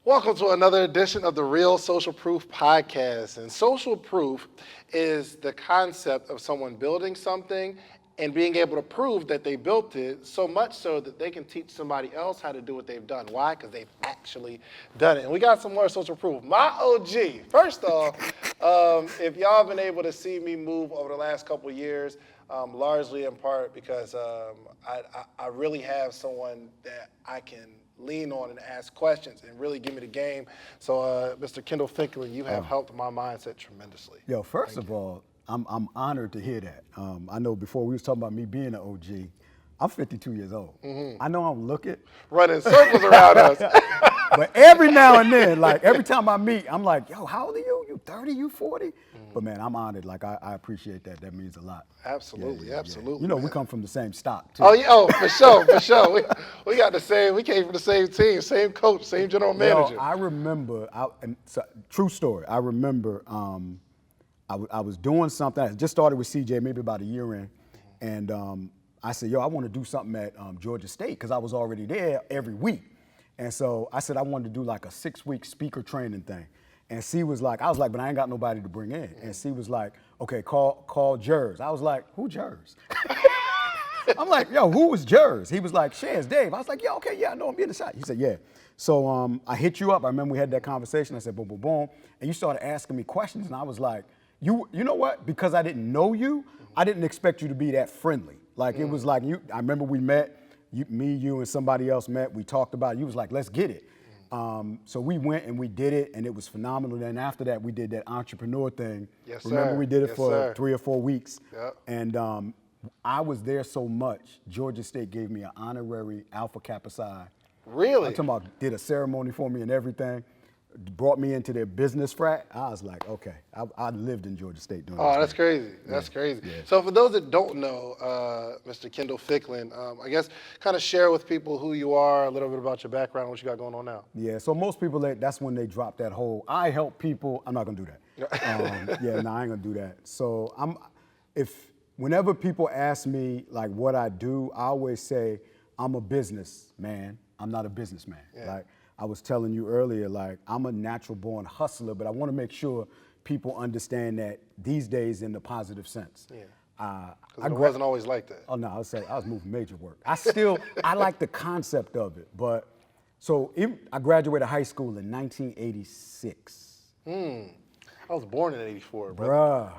Welcome to another edition of the Real Social Proof Podcast. And social proof is the concept of someone building something and being able to prove that they built it, so much so that they can teach somebody else how to do what they've done. Why? Because they've actually done it. And we got some more social proof. My OG, first off, if y'all have been able to see me move over the last couple of years, largely in part because I really have someone that I can lean on and ask questions and really give me the game. So, Mr. Kendall Ficklin, you have helped my mindset tremendously. Yo, first of all, I'm honored to hear that. I know before we was talking about me being an OG, I'm 52 years old. I know I'm looking. Running circles around us. But every now and then, like every time I meet, I'm like, yo, how old are you? You 30, you 40? But man, I'm honored. Like I appreciate that. That means a lot. Absolutely, absolutely. You know, man. we come from the same stock too. Oh yeah, for sure. We got the same. We came from the same team, same coach, same general manager. Yo, I remember. True story. I remember. I was doing something. I just started with CJ maybe about a year in, and I said, yo, I want to do something at Georgia State because I was already there every week. And so I said I wanted to do like a 6-week speaker training thing. And C was like, I was like, but I ain't got nobody to bring in. And C was like, okay, call Jers. I was like, who Jers? I'm like, yo, who was Jers? He was like, Shaz, Dave. I was like, yeah, okay, yeah, I know, I'm being the shot. He said, yeah. So I hit you up. I remember we had that conversation. I said, boom, boom, boom. And you started asking me questions. And I was like, you know what? Because I didn't know you, I didn't expect you to be that friendly. Like, it was like, I remember we met, me, you, and somebody else met. We talked about it. You was like, let's get it. So we went and we did it, and it was phenomenal. Then after that, we did that entrepreneur thing. Yes, sir. Remember, we did it Yes, for sir. 3 or 4 weeks. Yep. And I was there so much, Georgia State gave me an honorary Alpha Kappa Psi. Really? I'm talking about did a ceremony for me and everything. Brought me into their business frat. I was like, okay, I lived in Georgia State doing Oh, this that's thing. crazy. That's crazy. Yeah. So for those that don't know, Mr. Kendall Ficklin, I guess kind of share with people who you are, a little bit about your background, what you got going on now. Yeah, so most people, that's when they drop that whole, I help people. I'm not gonna do that. Yeah, no, I ain't gonna do that. So whenever people ask me like what I do, I always say, I'm a businessman. I'm not a businessman. Yeah. Like I was telling you earlier, like I'm a natural born hustler, but I wanna make sure people understand that these days in the positive sense. Yeah. Because it wasn't always like that. Oh no, I was moving major work. I like the concept of it, but I graduated high school in 1986. I was born in '84, bro.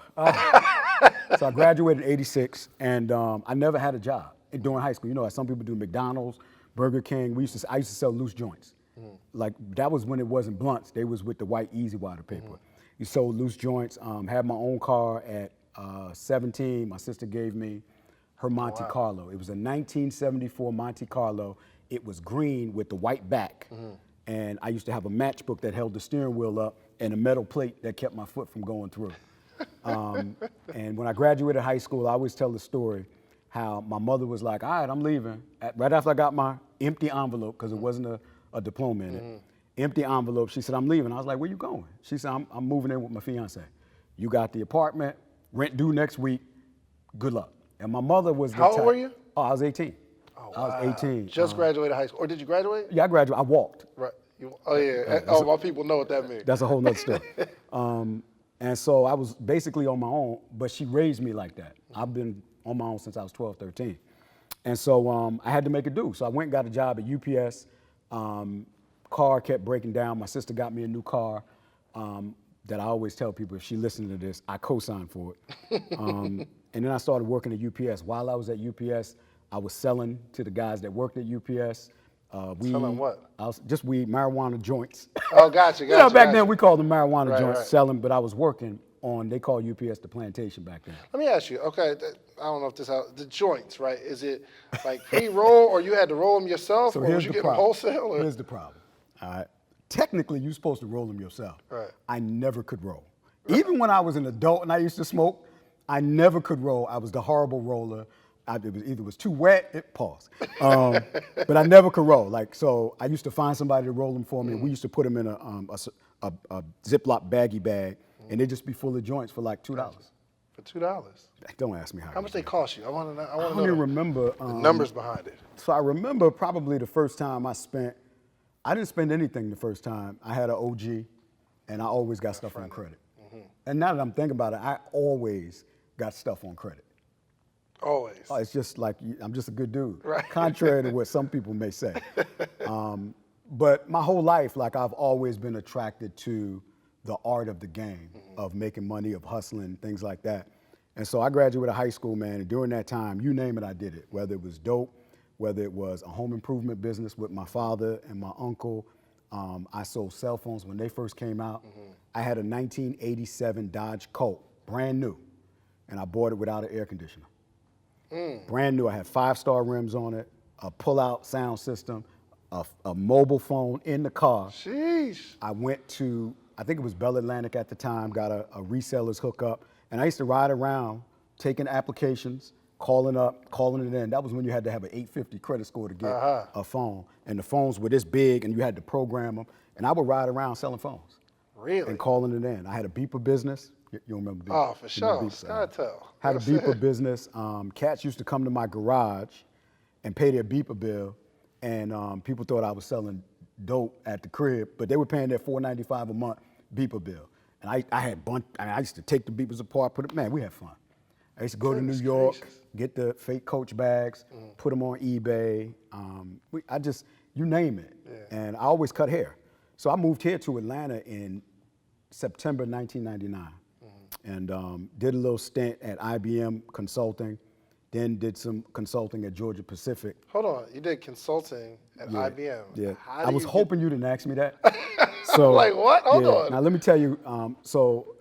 So I graduated in 86, and I never had a job during high school. You know, like some people do McDonald's, Burger King. I used to sell loose joints. Like that was when it wasn't blunts. They was with the white Easy Water paper. You sold loose joints. Had my own car at 17. My sister gave me her Monte Carlo. It was a 1974 Monte Carlo. It was green with the white back. And I used to have a matchbook that held the steering wheel up and a metal plate that kept my foot from going through. And when I graduated high school, I always tell the story how my mother was like, all right, I'm leaving. Right after I got my empty envelope, because it wasn't a diploma in it, empty envelope, she said, I'm leaving. I was like, where you going? She said, I'm moving in with my fiance. You got the apartment, rent due next week, good luck. And my mother was the How old type- were you? Oh, I was 18. Oh, I was 18. Just graduated high school. Or did you graduate? Yeah, I graduated. I walked. Right. My people know what that means. That's a whole nother story. And so I was basically on my own, but she raised me like that. I've been on my own since I was 12, 13. And so I had to make it do. So I went and got a job at UPS. Car kept breaking down. My sister got me a new car that I always tell people, if she listens to this, I co-signed for it. And then I started working at UPS. While I was at UPS, I was selling to the guys that worked at UPS. Selling what? Just weed, marijuana joints. Oh, gotcha. You know, back then we called them marijuana Right, joints, right. selling, but I was working on, they called UPS the plantation back then. Let me ask you, okay, I don't know if the joints, right? Is it like pre-roll or you had to roll them yourself or was you getting them wholesale? Or? Here's the problem, all right? Technically, you're supposed to roll them yourself. Right. I never could roll. Even when I was an adult and I used to smoke, I never could roll. I was the horrible roller. It was too wet, pause. But I never could roll. Like, so I used to find somebody to roll them for me. We used to put them in a Ziploc baggy bag, and they'd just be full of joints for like $2. For $2. Don't ask me how. How much they cost you? I want to know. I don't even remember. The numbers behind it. So I remember probably the first time I spent I didn't spend anything the first time. I had an OG, and I always got stuff on credit. And now that I'm thinking about it, I always got stuff on credit. Always. Oh, it's just like I'm just a good dude, Right. contrary to what some people may say. But my whole life, like I've always been attracted to the art of the game, of making money, of hustling, things like that. And so I graduated high school, man, and during that time, you name it, I did it. Whether it was dope, whether it was a home improvement business with my father and my uncle. I sold cell phones when they first came out. I had a 1987 Dodge Colt, brand new, and I bought it without an air conditioner. Brand new. I had 5-star rims on it, a pull-out sound system, a mobile phone in the car. Sheesh. I went to, I think it was Bell Atlantic at the time, got a reseller's hookup, and I used to ride around taking applications, calling it in. That was when you had to have an 850 credit score to get a phone, and the phones were this big, and you had to program them, and I would ride around selling phones. Really? And calling it in. I had a beeper business. You remember beeper? Oh, for sure. SkyTel. Had a beeper business. Cats used to come to my garage and pay their beeper bill, and people thought I was selling dope at the crib, but they were paying their $4.95 a month beeper bill. And I used to take the beepers apart, man, we had fun. I used to go to New York, get the fake Coach bags, put them on eBay. You name it. Yeah. And I always cut hair. So I moved here to Atlanta in September 1999 and did a little stint at IBM Consulting, then did some consulting at Georgia Pacific. Hold on, you did consulting at IBM. Yeah, I was hoping you didn't ask me that. So, like what? Hold on. Now let me tell you, so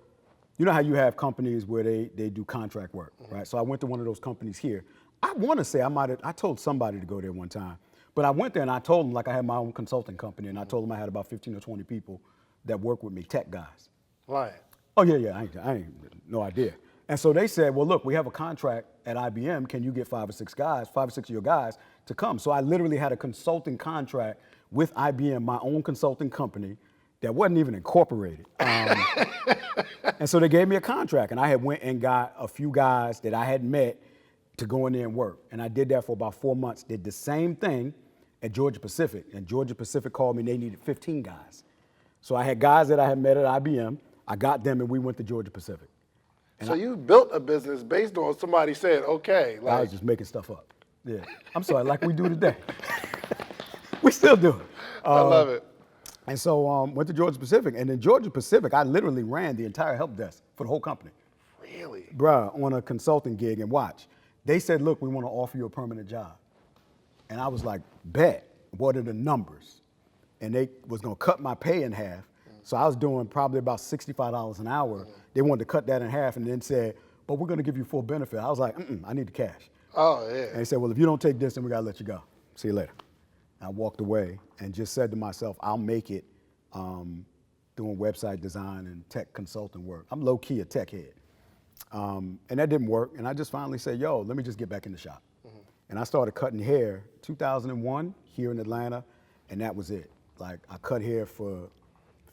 you know how you have companies where they do contract work, right? So I went to one of those companies here. I want to say I told somebody to go there one time, but I went there and I told them like I had my own consulting company, and I told them I had about 15 or 20 people that work with me, tech guys. Right. Oh yeah, I ain't no idea. And so they said, well, look, we have a contract at IBM. Can you get 5 or 6 of your guys to come? So I literally had a consulting contract with IBM, my own consulting company that wasn't even incorporated. And so they gave me a contract, and I had went and got a few guys that I had met to go in there and work. And I did that for about 4 months, did the same thing at Georgia Pacific. And Georgia Pacific called me, and they needed 15 guys. So I had guys that I had met at IBM. I got them, and we went to Georgia Pacific. And so you built a business based on somebody said, okay. I was just making stuff up. Yeah. I'm sorry, like we do today. We still do it. I love it. And so went to Georgia Pacific. And in Georgia Pacific, I literally ran the entire help desk for the whole company. Really? Bruh, on a consulting gig. And watch, they said, look, we want to offer you a permanent job. And I was like, bet, what are the numbers? And they was going to cut my pay in half. So I was doing probably about $65 an hour. They wanted to cut that in half and then said, but we're going to give you full benefit. I was like, I need the cash. Oh, yeah. And they said, well, if you don't take this, then we got to let you go. See you later. I walked away and just said to myself, I'll make it doing website design and tech consulting work. I'm low-key a tech head. And that didn't work. And I just finally said, yo, let me just get back in the shop. And I started cutting hair 2001 here in Atlanta, and that was it. Like, I cut hair for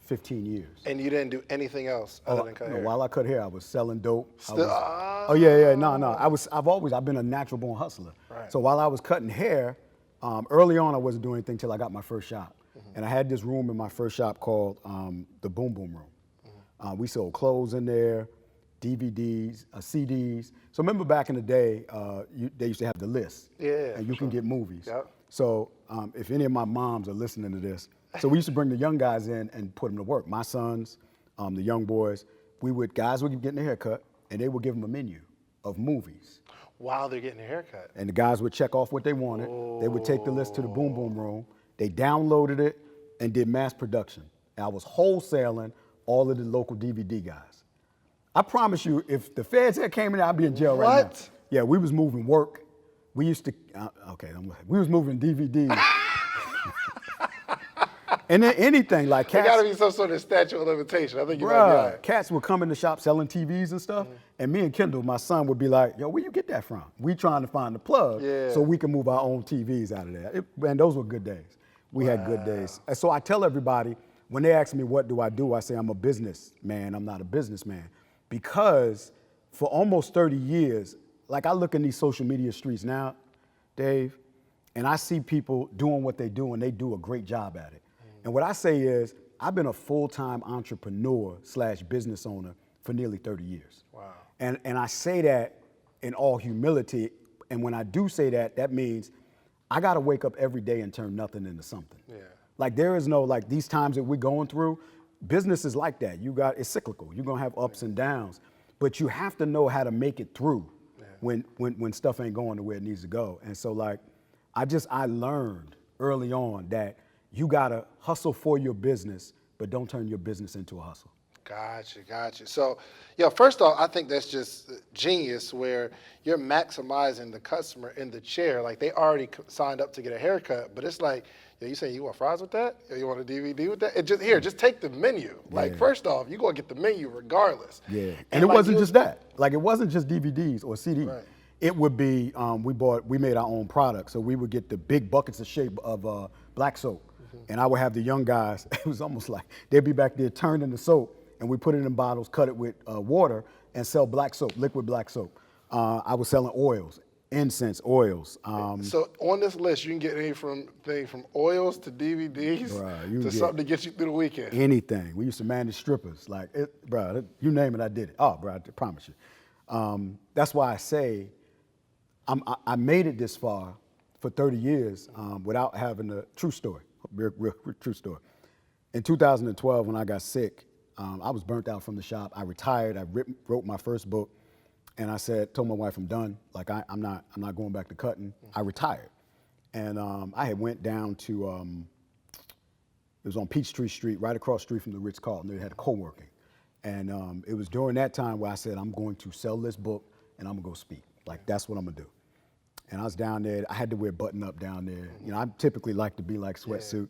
15 years. And you didn't do anything else other than cut hair? While I cut hair, I was selling dope. Still? I've been a natural born hustler. Right. So while I was cutting hair, early on I wasn't doing anything till I got my first shop. And I had this room in my first shop called the Boom Boom Room. We sold clothes in there, DVDs, CDs. So remember back in the day, they used to have the list. Yeah. And you can get movies. Yep. So if any of my moms are listening to this, so we used to bring the young guys in and put them to work. My sons, the young boys, guys would be getting a haircut, and they would give them a menu of movies. While they're getting a haircut. And the guys would check off what they wanted. They would take the list to the Boom Boom Room. They downloaded it and did mass production. And I was wholesaling all of the local DVD guys. I promise you, if the feds had came in, I'd be in jail right now. What? Yeah, we was moving work. We used to, we was moving DVDs. And then anything like cats. There got to be some sort of statute of limitation. I think you might be right. Cats would come in the shop selling TVs and stuff, and me and Kendall, my son, would be like, yo, where you get that from? We trying to find the plug so we can move our own TVs out of there. And those were good days. We had good days. And so I tell everybody, when they ask me what do, I say I'm a businessman, I'm not a businessman. Because for almost 30 years, like I look in these social media streets now, Dave, and I see people doing what they do, and they do a great job at it. And what I say is, I've been a full-time entrepreneur / business owner for nearly 30 years. Wow. And I say that in all humility. And when I do say that, that means I got to wake up every day and turn nothing into something. Yeah. Like there is no, like these times that we're going through, business is like that. It's cyclical. You're going to have ups and downs, but you have to know how to make it through when stuff ain't going the way it needs to go. And so like, I learned early on that you got to hustle for your business, but don't turn your business into a hustle. Gotcha. So, first off, I think that's just genius where you're maximizing the customer in the chair. Like they already signed up to get a haircut, but it's like, you saying you want fries with that? You want a DVD with that? And just take the menu. Like first off, you're gonna get the menu regardless. Yeah, and it wasn't just that. Like it wasn't just DVDs or CDs. Right. It would be we made our own product, so we would get the big buckets of shape of black soap, and I would have the young guys. It was almost like they'd be back there turning the soap, and we put it in bottles, cut it with water, and sell black soap, liquid black soap. I was selling oils, incense oils. So on this list, you can get anything from oils to DVDs to something to get you through the weekend. Anything. We used to manage strippers. Like, you name it, I did it. Oh, bro, I promise you. That's why I say I made it this far for 30 years without having a true story, real true story. In 2012, when I got sick, I was burnt out from the shop. I retired. I wrote my first book, and I told my wife I'm done. Like I'm not going back to cutting. I retired, and I had went down to it was on Peachtree Street, right across the street from the Ritz-Carlton. They had co-working, and it was during that time where I said I'm going to sell this book and I'm gonna go speak. Like that's what I'm gonna do. And I was down there. I had to wear button up down there. You know, I typically like to be like sweatsuit.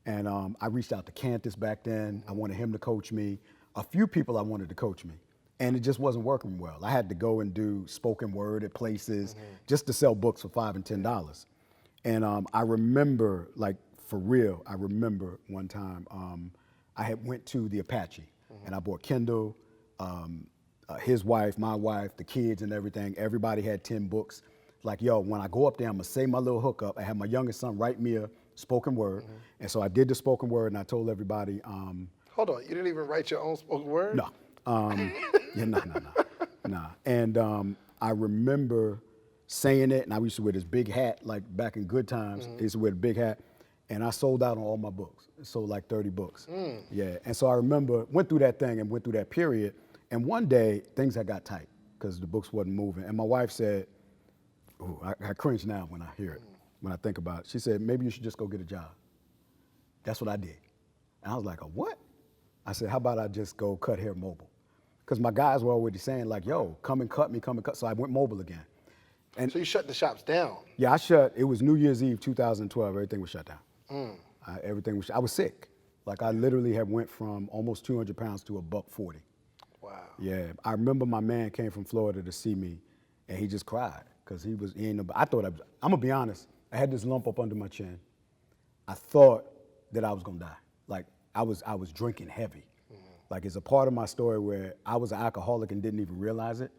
And I reached out to Cantus back then. I wanted him to coach me. A few people I wanted to coach me. And it just wasn't working well. I had to go and do spoken word at places just to sell books for $5 and $10. And I remember, like for real, I remember one time I had went to the Apache and I bought Kendall, his wife, my wife, the kids and everything. Everybody had 10 books. Like, yo, when I go up there, I'm gonna say my little hookup. I had my youngest son write me a spoken word. And so I did the spoken word and I told everybody. Hold on, you didn't even write your own spoken word? No. Nah. And I remember saying it, and I used to wear this big hat, like back in good times. I used to wear the big hat, and I sold out on all my books. I sold like 30 books. Yeah, and so I remember, went through that thing and went through that period, and one day, things had got tight because the books wasn't moving. And my wife said, ooh, I cringe now when I hear it, when I think about it. She said, maybe you should just go get a job. That's what I did. And I was like, a what? I said, how about I just go cut hair mobile? Because my guys were already saying like, yo, come and cut me, come and cut. So I went mobile again. And so you shut the shops down? Yeah, it was New Year's Eve 2012, everything was shut down. I was sick. Like I literally had went from almost 200 pounds to $140. Wow. Yeah, I remember my man came from Florida to see me and he just cried because I'm gonna be honest, I had this lump up under my chin. I thought that I was gonna die. Like I was drinking heavy. Like it's a part of my story where I was an alcoholic and didn't even realize it.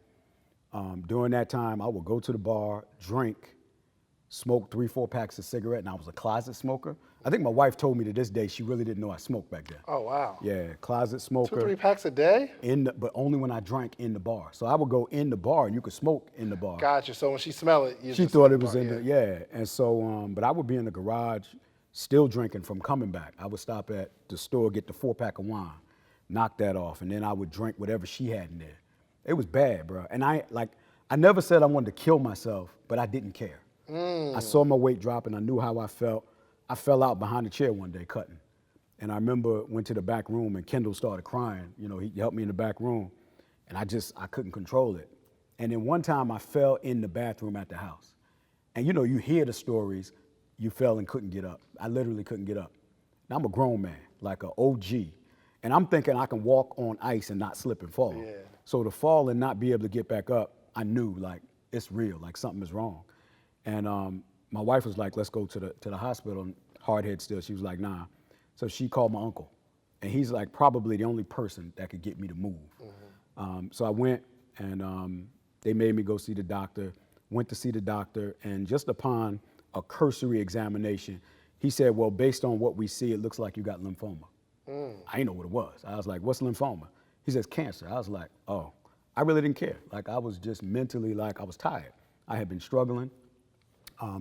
During that time, I would go to the bar, drink, smoke 3-4 packs of cigarette, and I was a closet smoker. I think my wife told me to this day she really didn't know I smoked back then. Oh, wow. Yeah, closet smoker. 2-3 packs a day? But only when I drank in the bar. So I would go in the bar and you could smoke in the bar. Gotcha. So when she smelled it, she thought it was in the, And so, but I would be in the garage still drinking from coming back. I would stop at the store, get the 4-pack of wine, knock that off, and then I would drink whatever she had in there. It was bad, bro. And I never said I wanted to kill myself, but I didn't care. I saw my weight drop and I knew how I felt. I fell out behind the chair one day cutting. And I remember went to the back room and Kendall started crying. You know, he helped me in the back room and I couldn't control it. And then one time I fell in the bathroom at the house. And you know, you hear the stories, you fell and couldn't get up. I literally couldn't get up. Now I'm a grown man, like an OG. And I'm thinking I can walk on ice and not slip and fall. Yeah. So to fall and not be able to get back up, I knew like it's real, like something is wrong. And my wife was like, let's go to the hospital. Hard head still. She was like, nah. So she called my uncle. And he's like probably the only person that could get me to move. So I went and they made me go see the doctor, went to see the doctor. And just upon a cursory examination, He said, well, based on what we see, it looks like you got lymphoma. I didn't know what it was. I was like, what's lymphoma? He says, cancer. I was like, oh. I really didn't care. Like, I was just mentally, like, I was tired. I had been struggling.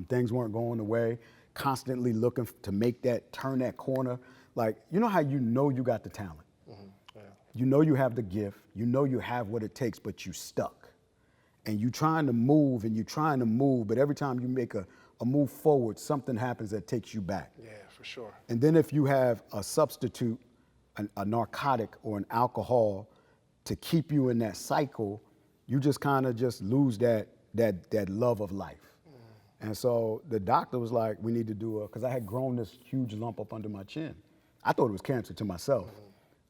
Things weren't going the way, constantly looking to turn that corner. Like, you know how you know you got the talent? Yeah. You know you have the gift. You know you have what it takes, but you stuck. And you trying to move, but every time you make a move forward, something happens that takes you back. Yeah, for sure. And then if you have a substitute, a narcotic or an alcohol to keep you in that cycle, you just kind of just lose that love of life. And so the doctor was like, we need to do because I had grown this huge lump up under my chin. I thought it was cancer to myself.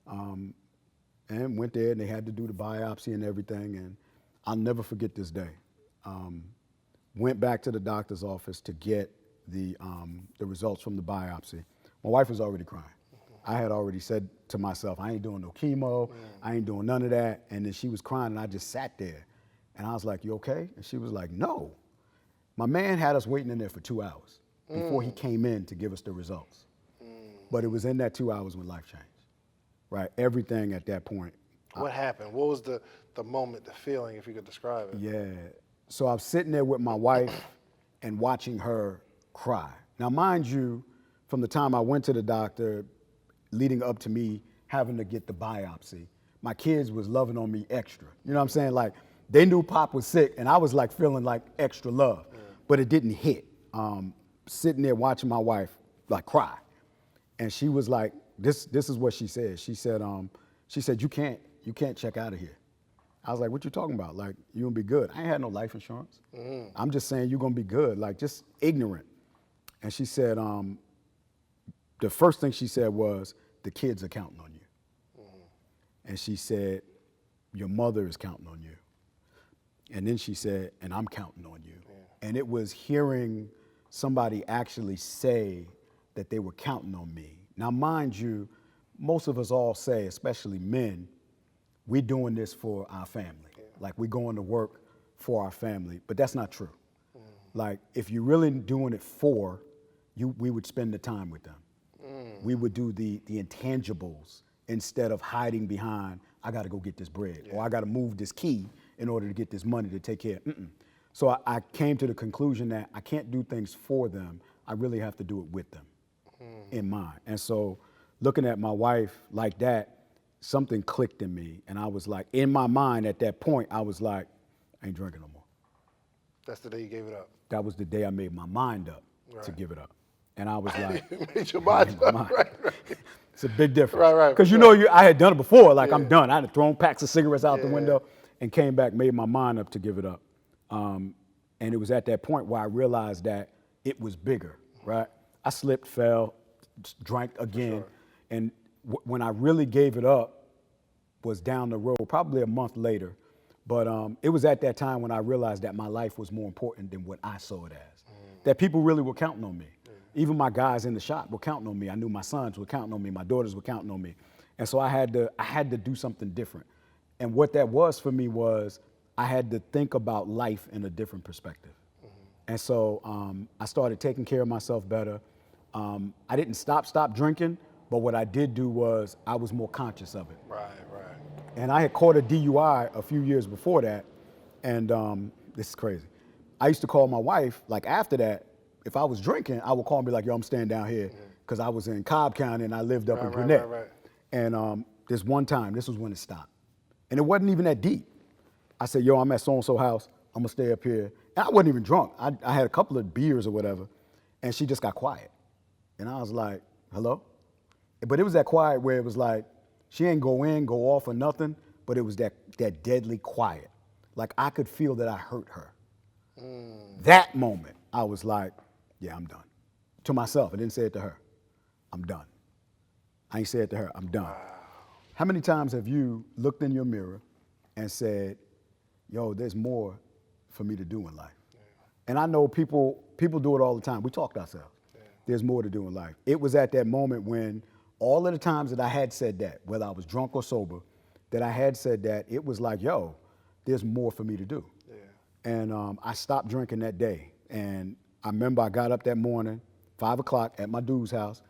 And went there and they had to do the biopsy and everything. And I'll never forget this day. Went back to the doctor's office to get the results from the biopsy. My wife was already crying. I had already said to myself, I ain't doing no chemo. I ain't doing none of that. And then she was crying and I just sat there. And I was like, you okay? And she was like, no. My man had us waiting in there for 2 hours before he came in to give us the results. But it was in that 2 hours when life changed, right? Everything at that point. What happened? What was the moment, the feeling, if you could describe it? Yeah. So I'm sitting there with my wife and watching her cry. Now, mind you, from the time I went to the doctor, leading up to me having to get the biopsy, my kids was loving on me extra. You know what I'm saying? Like, they knew Pop was sick, and I was like feeling like extra love, but it didn't hit. Sitting there watching my wife like cry, and she was like, "This is what she said." She said, "You can't check out of here." I was like, "What you talking about? Like, you gonna be good?" I ain't had no life insurance. I'm just saying you gonna be good, like just ignorant. And she said, the first thing she said was, "The kids are counting on you," and she said, "Your mother is counting on you." And then she said, "And I'm counting on you." Yeah. And it was hearing somebody actually say that they were counting on me. Now, mind you, most of us all say, especially men, we're doing this for our family. Yeah. Like, we're going to work for our family, but that's not true. Like, if you're really doing it for, we would spend the time with them. We would do the intangibles instead of hiding behind, I got to go get this bread, or I got to move this key in order to get this money to take care. So I came to the conclusion that I can't do things for them. I really have to do it with them in mind. And so looking at my wife like that, something clicked in me. And I was like, in my mind at that point, I was like, I ain't drinking no more. That's the day you gave it up. That was the day I made my mind up to give it up. And I was like, You made your mind up. Right. It's a big difference. Right. Because I had done it before. Like, I'm done. I had thrown packs of cigarettes out the window and came back, made my mind up to give it up. And it was at that point where I realized that it was bigger, right? I slipped, fell, drank again. Sure. And when I really gave it up was down the road, probably a month later. But it was at that time when I realized that my life was more important than what I saw it as. That people really were counting on me. Even my guys in the shop were counting on me. I knew my sons were counting on me. My daughters were counting on me. And so I had to do something different. And what that was for me was I had to think about life in a different perspective. And so I started taking care of myself better. I didn't stop drinking, but what I did do was I was more conscious of it. Right. And I had caught a DUI a few years before that. And this is crazy. I used to call my wife, like after that, if I was drinking, I would call and be like, yo, I'm staying down here, because I was in Cobb County and I lived up in Gwinnett. Right. And this one time, this was when it stopped. And it wasn't even that deep. I said, yo, I'm at so-and-so house. I'm going to stay up here. And I wasn't even drunk. I had a couple of beers or whatever. And she just got quiet. And I was like, hello? But it was that quiet where it was like, she ain't go in, go off or nothing, but it was that deadly quiet. Like, I could feel that I hurt her. That moment, I was like, yeah, I'm done. To myself, I didn't say it to her. I'm done. I ain't say it to her, I'm done. Wow. How many times have you looked in your mirror and said, yo, there's more for me to do in life? Yeah. And I know people do it all the time. We talk to ourselves. Yeah. There's more to do in life. It was at that moment when all of the times that I had said that, whether I was drunk or sober, that I had said that, it was like, yo, there's more for me to do. Yeah. And I stopped drinking that day. And I remember I got up that morning 5 o'clock at my dude's house,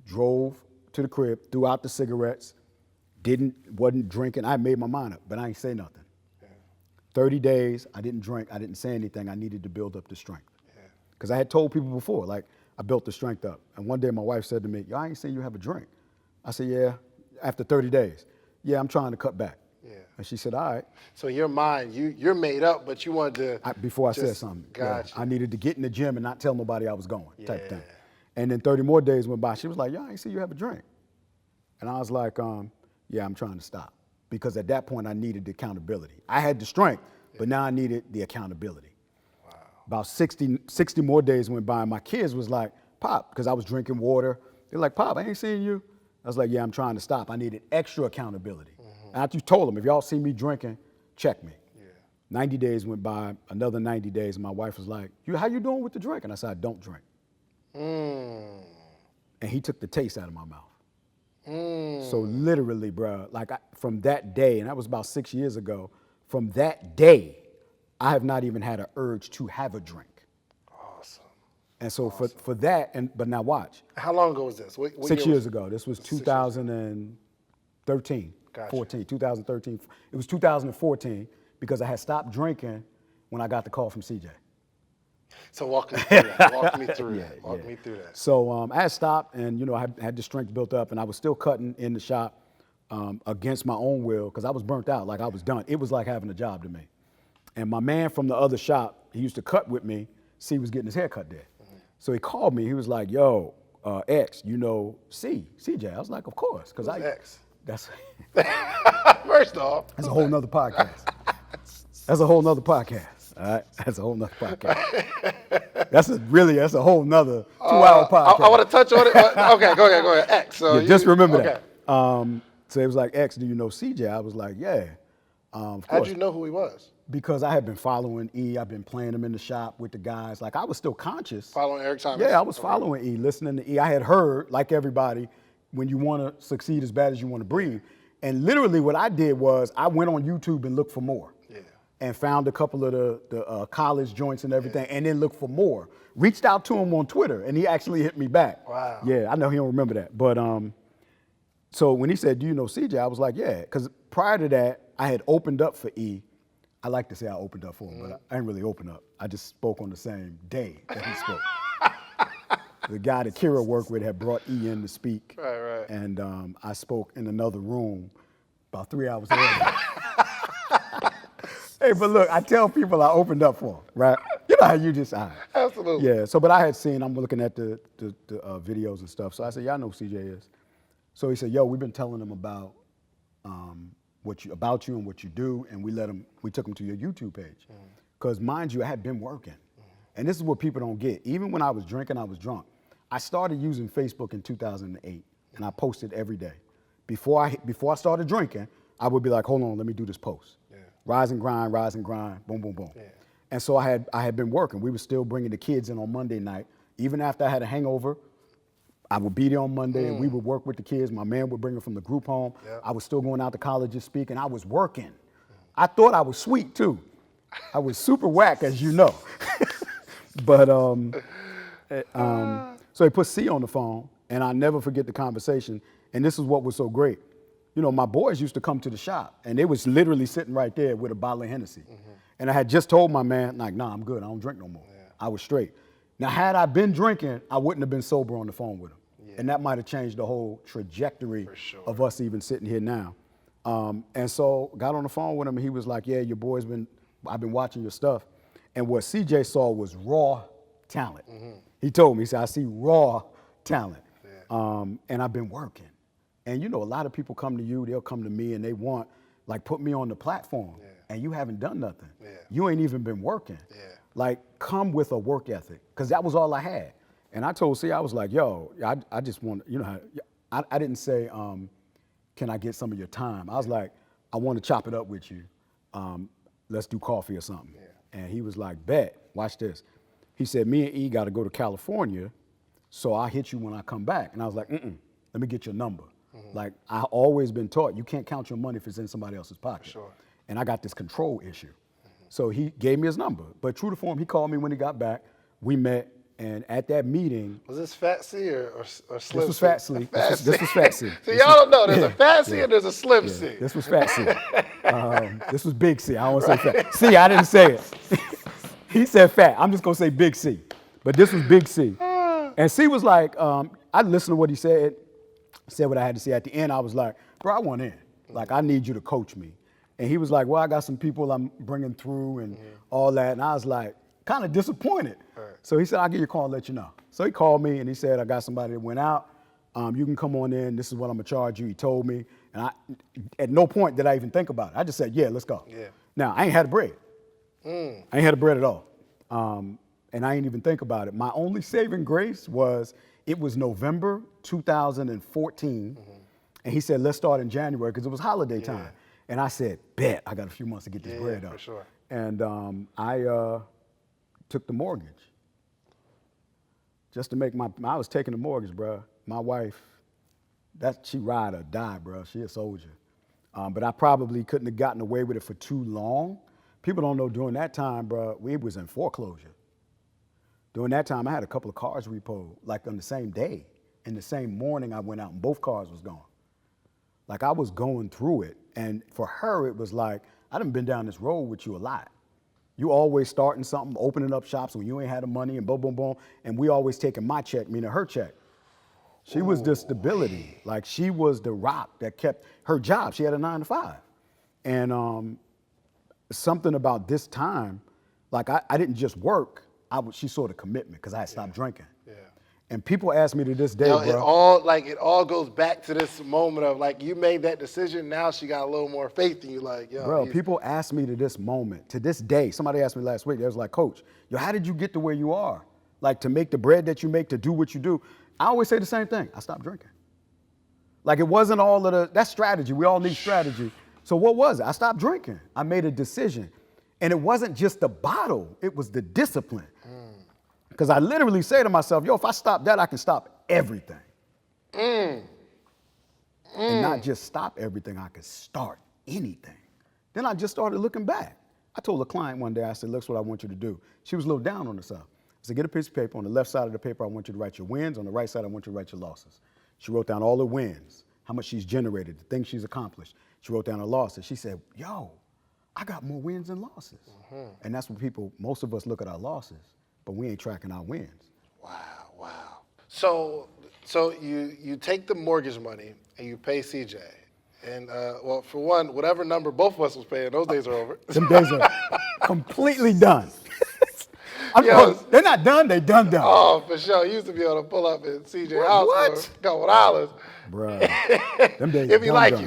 drove to the crib, threw out the cigarettes, wasn't drinking. I made my mind up, but I ain't say nothing. Yeah. 30 days, I didn't drink, I didn't say anything. I needed to build up the strength. Because I had told people before, like, I built the strength up. And one day my wife said to me, yo, I ain't seen you have a drink. I said, yeah, after 30 days. Yeah, I'm trying to cut back. Yeah. And she said, all right. So in your mind, you're made up, but you wanted to. Before I said something. Gotcha. I needed to get in the gym and not tell nobody I was going, type thing. And then 30 more days went by. She was like, yo, I ain't see you have a drink. And I was like, yeah, I'm trying to stop. Because at that point, I needed the accountability. I had the strength, but now I needed the accountability. Wow. About 60 more days went by, and my kids was like, Pop, because I was drinking water. They're like, Pop, I ain't seen you. I was like, yeah, I'm trying to stop. I needed extra accountability. Mm-hmm. And I just told them, if y'all see me drinking, check me. Yeah. 90 days went by, another 90 days, and my wife was like, how you doing with the drink? And I said, I don't drink. Mm. And he took the taste out of my mouth. So literally, bro, like from that day, and that was about 6 years ago, from that day, I have not even had an urge to have a drink. Awesome. And so for that, but now watch. How long ago was this? What 6 years ago. This was 2013, gotcha. 14, 2013. It was 2014 because I had stopped drinking when I got the call from CJ. So walk me through that. Walk me through that. Walk me through that. So I had stopped, and I had the strength built up, and I was still cutting in the shop against my own will because I was burnt out. Like I was done. It was like having a job to me. And my man from the other shop, he used to cut with me. C was getting his hair cut there. Mm-hmm. So he called me. He was like, "Yo, X, CJ?" I was like, "Of course," because X. That's first off. That's a whole nother podcast. That's a whole nother podcast. All right, that's a whole nother podcast. That's a whole nother 2-hour podcast. I want to touch on it. Okay, go ahead. X. So just remember that. So it was like, X, do you know CJ? I was like, yeah. Of course. How'd you know who he was? Because I had been following E. I've been playing him in the shop with the guys. Like I was still conscious. Following Eric Thomas? Yeah, I was following E, listening to E. I had heard, like everybody, when you want to succeed as bad as you want to breathe. And literally what I did was I went on YouTube and looked for more. And found a couple of the college joints and everything, and then looked for more. Reached out to him on Twitter, and he actually hit me back. Wow. Yeah, I know he don't remember that. But so when he said, do you know CJ? I was like, yeah, because prior to that, I had opened up for E. I like to say I opened up for him, but I didn't really open up. I just spoke on the same day that he spoke. The guy that Kira worked with had brought E in to speak. Right. And I spoke in another room about 3 hours later. Hey, but look, I tell people I opened up for them, right? You know how you just, Absolutely. Yeah, so, but I had seen, I'm looking at the videos and stuff. So I said, yeah, I know who CJ is. So he said, yo, we've been telling him about you and what you do, and we took him to your YouTube page. Because mind you, I had been working. And this is what people don't get. Even when I was drinking, I was drunk. I started using Facebook in 2008, and I posted every day. Before I started drinking, I would be like, hold on, let me do this post. Rise and grind, boom, boom, boom. Yeah. And so I had been working. We were still bringing the kids in on Monday night. Even after I had a hangover, I would be there on Monday and we would work with the kids. My man would bring them from the group home. Yep. I was still going out to colleges speaking. I was working. I thought I was sweet too. I was super whack, as you know. But so he put C on the phone, and I'll never forget the conversation. And this is what was so great. My boys used to come to the shop, and they was literally sitting right there with a bottle of Hennessy. Mm-hmm. And I had just told my man, like, nah, I'm good. I don't drink no more. Yeah. I was straight. Now, had I been drinking, I wouldn't have been sober on the phone with him. Yeah. And that might have changed the whole trajectory of us even sitting here now. And so got on the phone with him, and he was like, yeah, I've been watching your stuff. And what CJ saw was raw talent. Mm-hmm. He told me, he said, I see raw talent. Yeah. And I've been working. And a lot of people come to you, they'll come to me and they want, like, put me on the platform. Yeah. And you haven't done nothing. Yeah. You ain't even been working. Yeah. Like, come with a work ethic, because that was all I had. And I told C, I was like, yo, I just want, I didn't say, can I get some of your time? I was like, I want to chop it up with you. Let's do coffee or something. Yeah. And he was like, bet, watch this. He said, me and E got to go to California, so I'll hit you when I come back. And I was like, let me get your number. Like, I've always been taught you can't count your money if it's in somebody else's pocket. Sure. And I got this control issue. So he gave me his number. But true to form, he called me when he got back. We met, And at that meeting, Was this Fat C or Slim this was C? Fat C. This was Fat C. So y'all don't know. There's a Fat C and there's a Slim C. This was Fat C. This was Big C. I don't want to say Fat. C, I didn't say it. He said Fat. I'm just going to say Big C. But this was Big C. And C was like, I listened to what he said what I had to say. At the end, I was like, bro, I want in. Like, I need you to coach me. And he was like, well, I got some people I'm bringing through and all that. And I was like, kind of disappointed. Right. So he said, I'll give you a call and let you know. So he called me and he said, I got somebody that went out. You can come on in. This is what I'm going to charge you. He told me. And at no point did I even think about it. I just said, yeah, let's go. Yeah. Now, I ain't had the bread. I ain't had the bread at all. And I ain't even think about it. My only saving grace was it was November 2014. And he said, let's start in January because it was holiday time. And I said, bet, I got a few months to get this bread up. For sure. And I took the mortgage just to make I was taking the mortgage, bro. My wife, she ride or die, bro. She a soldier. But I probably couldn't have gotten away with it for too long. People don't know during that time, bro, we was in foreclosure. During that time, I had a couple of cars repoed, like on the same day. In the same morning, I went out and both cars was gone. Like I was going through it. And for her, it was like, I done been down this road with you a lot. You always starting something, opening up shops when you ain't had the money and boom, boom, boom. And we always taking my check, meaning her check. She was the stability. Like she was the rock that kept her job. She had a 9 to 5. And something about this time, like I didn't just work, she saw the commitment because I had stopped drinking. Yeah. And people ask me to this day, bro. It all goes back to this moment of like you made that decision. Now she got a little more faith in you. Like, yo, bro, people ask me to this moment, to this day. Somebody asked me last week. They was like, Coach, yo, how did you get to where you are? Like to make the bread that you make, to do what you do. I always say the same thing. I stopped drinking. Like it wasn't all of that's strategy. We all need strategy. So what was it? I stopped drinking. I made a decision. And it wasn't just the bottle. It was the discipline. Because I literally say to myself, yo, if I stop that, I can stop everything. And not just stop everything, I could start anything. Then I just started looking back. I told a client one day, I said, look what I want you to do. She was a little down on herself. I said, get a piece of paper. On the left side of the paper, I want you to write your wins. On the right side, I want you to write your losses. She wrote down all her wins, how much she's generated, the things she's accomplished. She wrote down her losses. She said, yo, I got more wins than losses. And that's what most of us look at our losses, but we ain't tracking our wins. Wow. So you take the mortgage money and you pay CJ. And well, for one, whatever number both of us was paying, those days are over. Them days are completely done. They're not done, they done. Oh, for sure. You used to be able to pull up at CJ house for a couple dollars. Bruh, them days if he like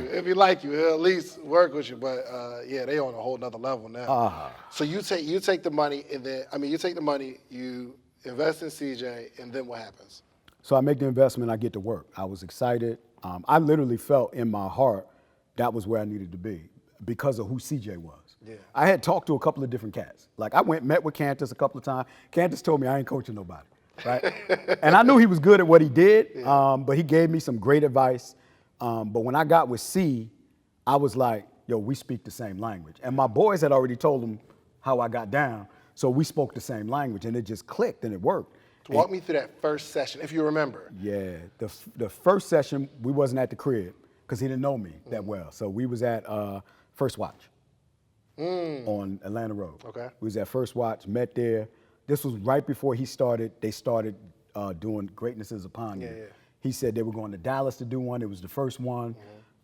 you, he'll at least work with you. But yeah, they on a whole nother level now. So you take the money and then you invest in CJ, and then what happens? So I make the investment, I get to work. I was excited. I literally felt in my heart that was where I needed to be because of who CJ was. Yeah. I had talked to a couple of different cats. Like I met with Candace a couple of times. Candace told me I ain't coaching nobody. Right? And I knew he was good at what he did, but he gave me some great advice. But when I got with C, I was like, yo, we speak the same language. And my boys had already told him how I got down, so we spoke the same language, and it just clicked, and it worked. So walk me through that first session, if you remember. Yeah, the first session, we wasn't at the crib, because he didn't know me that well. So we was at First Watch on Atlanta Road. Okay. We was at First Watch, met there. This was right before they started doing Greatness is Upon You. Yeah. He said they were going to Dallas to do one. It was the first one.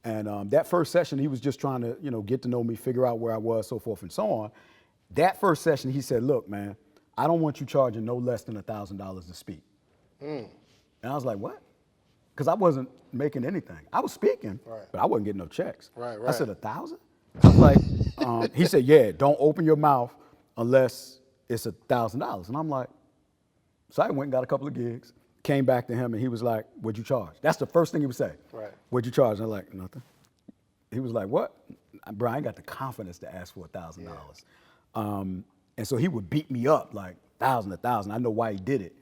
And that first session, he was just trying to, get to know me, figure out where I was, so forth and so on. That first session, he said, look, man, I don't want you charging no less than $1,000 to speak. And I was like, what? Because I wasn't making anything. I was speaking, but I wasn't getting no checks. Right. I said, 1,000? I was like, he said, yeah, don't open your mouth unless it's $1,000. And I'm like, so I went and got a couple of gigs, came back to him, and he was like, what'd you charge? That's the first thing he would say. Right. What'd you charge? And I'm like, nothing. He was like, what? Bro, I ain't got the confidence to ask for $1,000. And so he would beat me up like, 1,000. I know why he did it.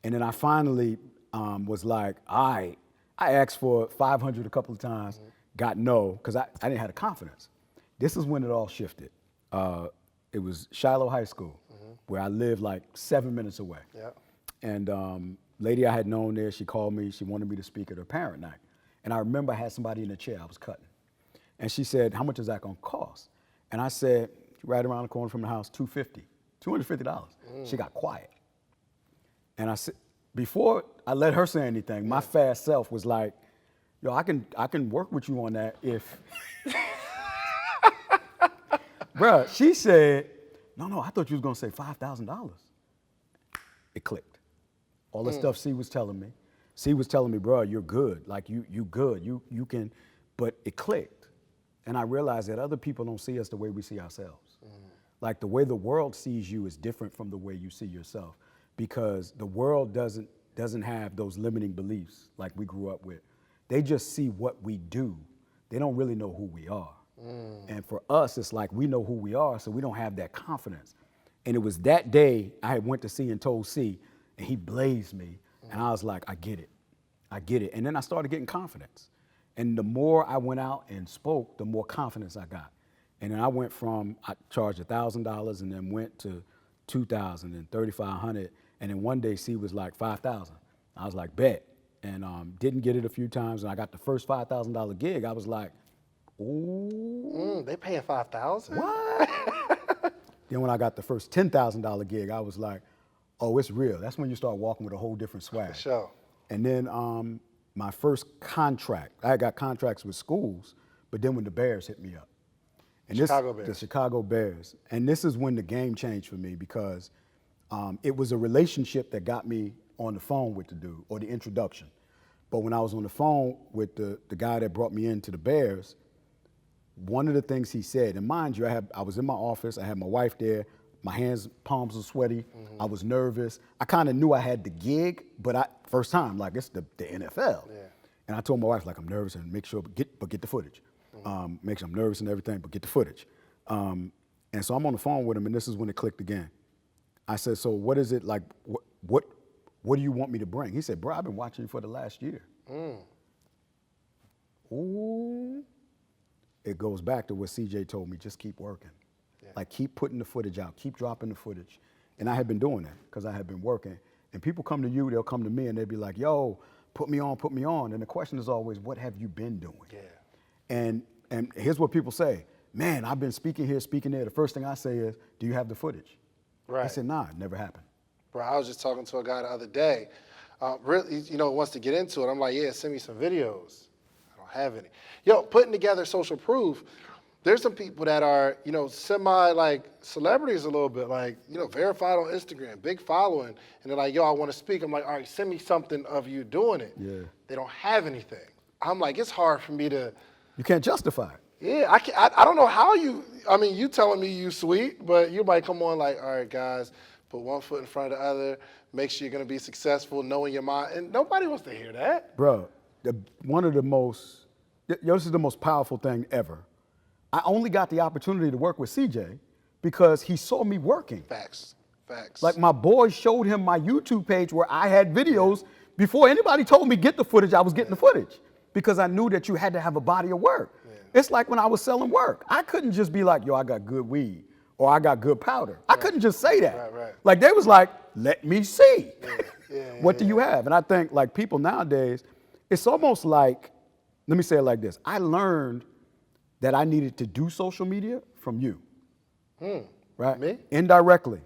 And then I finally was like, all right. I asked for 500 a couple of times, got no, because I didn't have the confidence. This is when it all shifted. It was Shiloh High School, where I lived like 7 minutes away. And lady I had known there, she called me. She wanted me to speak at her parent night. And I remember I had somebody in the chair I was cutting. And she said, how much is that going to cost? And I said, right around the corner from the house, $250. She got quiet. And I said, before I let her say anything, my fast self was like, yo, I can work with you on that if. Bruh, she said, no, I thought you was gonna say $5,000. It clicked. All the stuff C was telling me. C was telling me, bro, you're good. Like you good. You can, but it clicked. And I realized that other people don't see us the way we see ourselves. Like the way the world sees you is different from the way you see yourself, because the world doesn't have those limiting beliefs like we grew up with. They just see what we do. They don't really know who we are. And for us, it's like we know who we are, so we don't have that confidence. And it was that day I had went to C and told C, and he blazed me. And I was like, I get it. And then I started getting confidence. And the more I went out and spoke, the more confidence I got. And then I went from, I charged $1,000 and then went to $2,000 and $3,500. And then one day C was like $5,000. I was like, bet. And didn't get it a few times. And I got the first $5,000 gig. I was like, ooh. They paying $5,000? What? Then when I got the first $10,000 gig, I was like, oh, it's real. That's when you start walking with a whole different swag. For sure. And then my first contract, I got contracts with schools, but then when the Bears hit me up. And the Chicago Bears. And this is when the game changed for me, because it was a relationship that got me on the phone with the dude, or the introduction. But when I was on the phone with the guy that brought me into the Bears, one of the things he said, and mind you, I was in my office, I had my wife there, my palms were sweaty, I was nervous. I kind of knew I had the gig, but first time, like it's the NFL. Yeah. And I told my wife, like, I'm nervous, and make sure, but get the footage. Make sure I'm nervous and everything, but get the footage. And so I'm on the phone with him, and this is when it clicked again. I said, so what is it like, what do you want me to bring? He said, bro, I've been watching you for the last year. Ooh. It goes back to what CJ told me, just keep working. Yeah. Like, keep putting the footage out, keep dropping the footage. And I had been doing that because I had been working. And people come to you, they'll come to me, and they'll be like, yo, put me on. And the question is always, what have you been doing? Yeah. And here's what people say, man, I've been speaking here, speaking there. The first thing I say is, do you have the footage? Right. I said, nah, it never happened. Bro, I was just talking to a guy the other day, really, wants to get into it. I'm like, yeah, send me some videos. I don't have any. Putting together social proof, there's some people that are, semi like celebrities a little bit, like, verified on Instagram, big following, and they're like, yo, I want to speak. I'm like, all right, send me something of you doing it. Yeah. They don't have anything. I'm like, it's hard for me to. You can't justify it. Yeah, I don't know how you telling me you sweet, but you might come on like, all right, guys, put one foot in front of the other, make sure you're going to be successful, knowing your mind, and nobody wants to hear that. Bro, this is the most powerful thing ever. I only got the opportunity to work with CJ because he saw me working. Facts. Like, my boy showed him my YouTube page where I had videos. Before anybody told me get the footage, I was getting the footage because I knew that you had to have a body of work. Yeah. It's like when I was selling work. I couldn't just be like, yo, I got good weed or I got good powder. I couldn't just say that. Right. Like, they was like, let me see. What do you have? And I think, like, people nowadays, it's almost like, let me say it like this. I learned that I needed to do social media from you. Right? Me? Indirectly.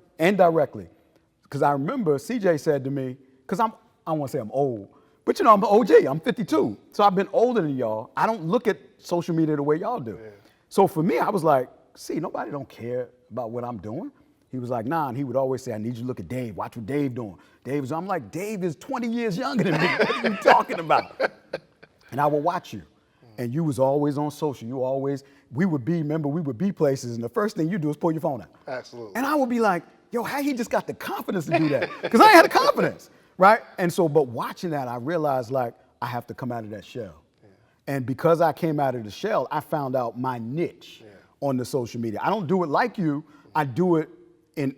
Because I remember CJ said to me, because I don't want to say I'm old, but I'm an OG, I'm 52. So I've been older than y'all. I don't look at social media the way y'all do. Yeah. So for me, I was like, see, nobody don't care about what I'm doing. He was like, nah, and he would always say, I need you to look at Dave. Watch what Dave doing. I'm like, Dave is 20 years younger than me. What are you talking about? And I would watch you. And you was always on social. We would be places, and the first thing you do is pull your phone out. Absolutely. And I would be like, yo, how he just got the confidence to do that? Because I ain't had the confidence, right? And so, but watching that, I realized, like, I have to come out of that shell. Yeah. And because I came out of the shell, I found out my niche on the social media. I don't do it like you. I do it in,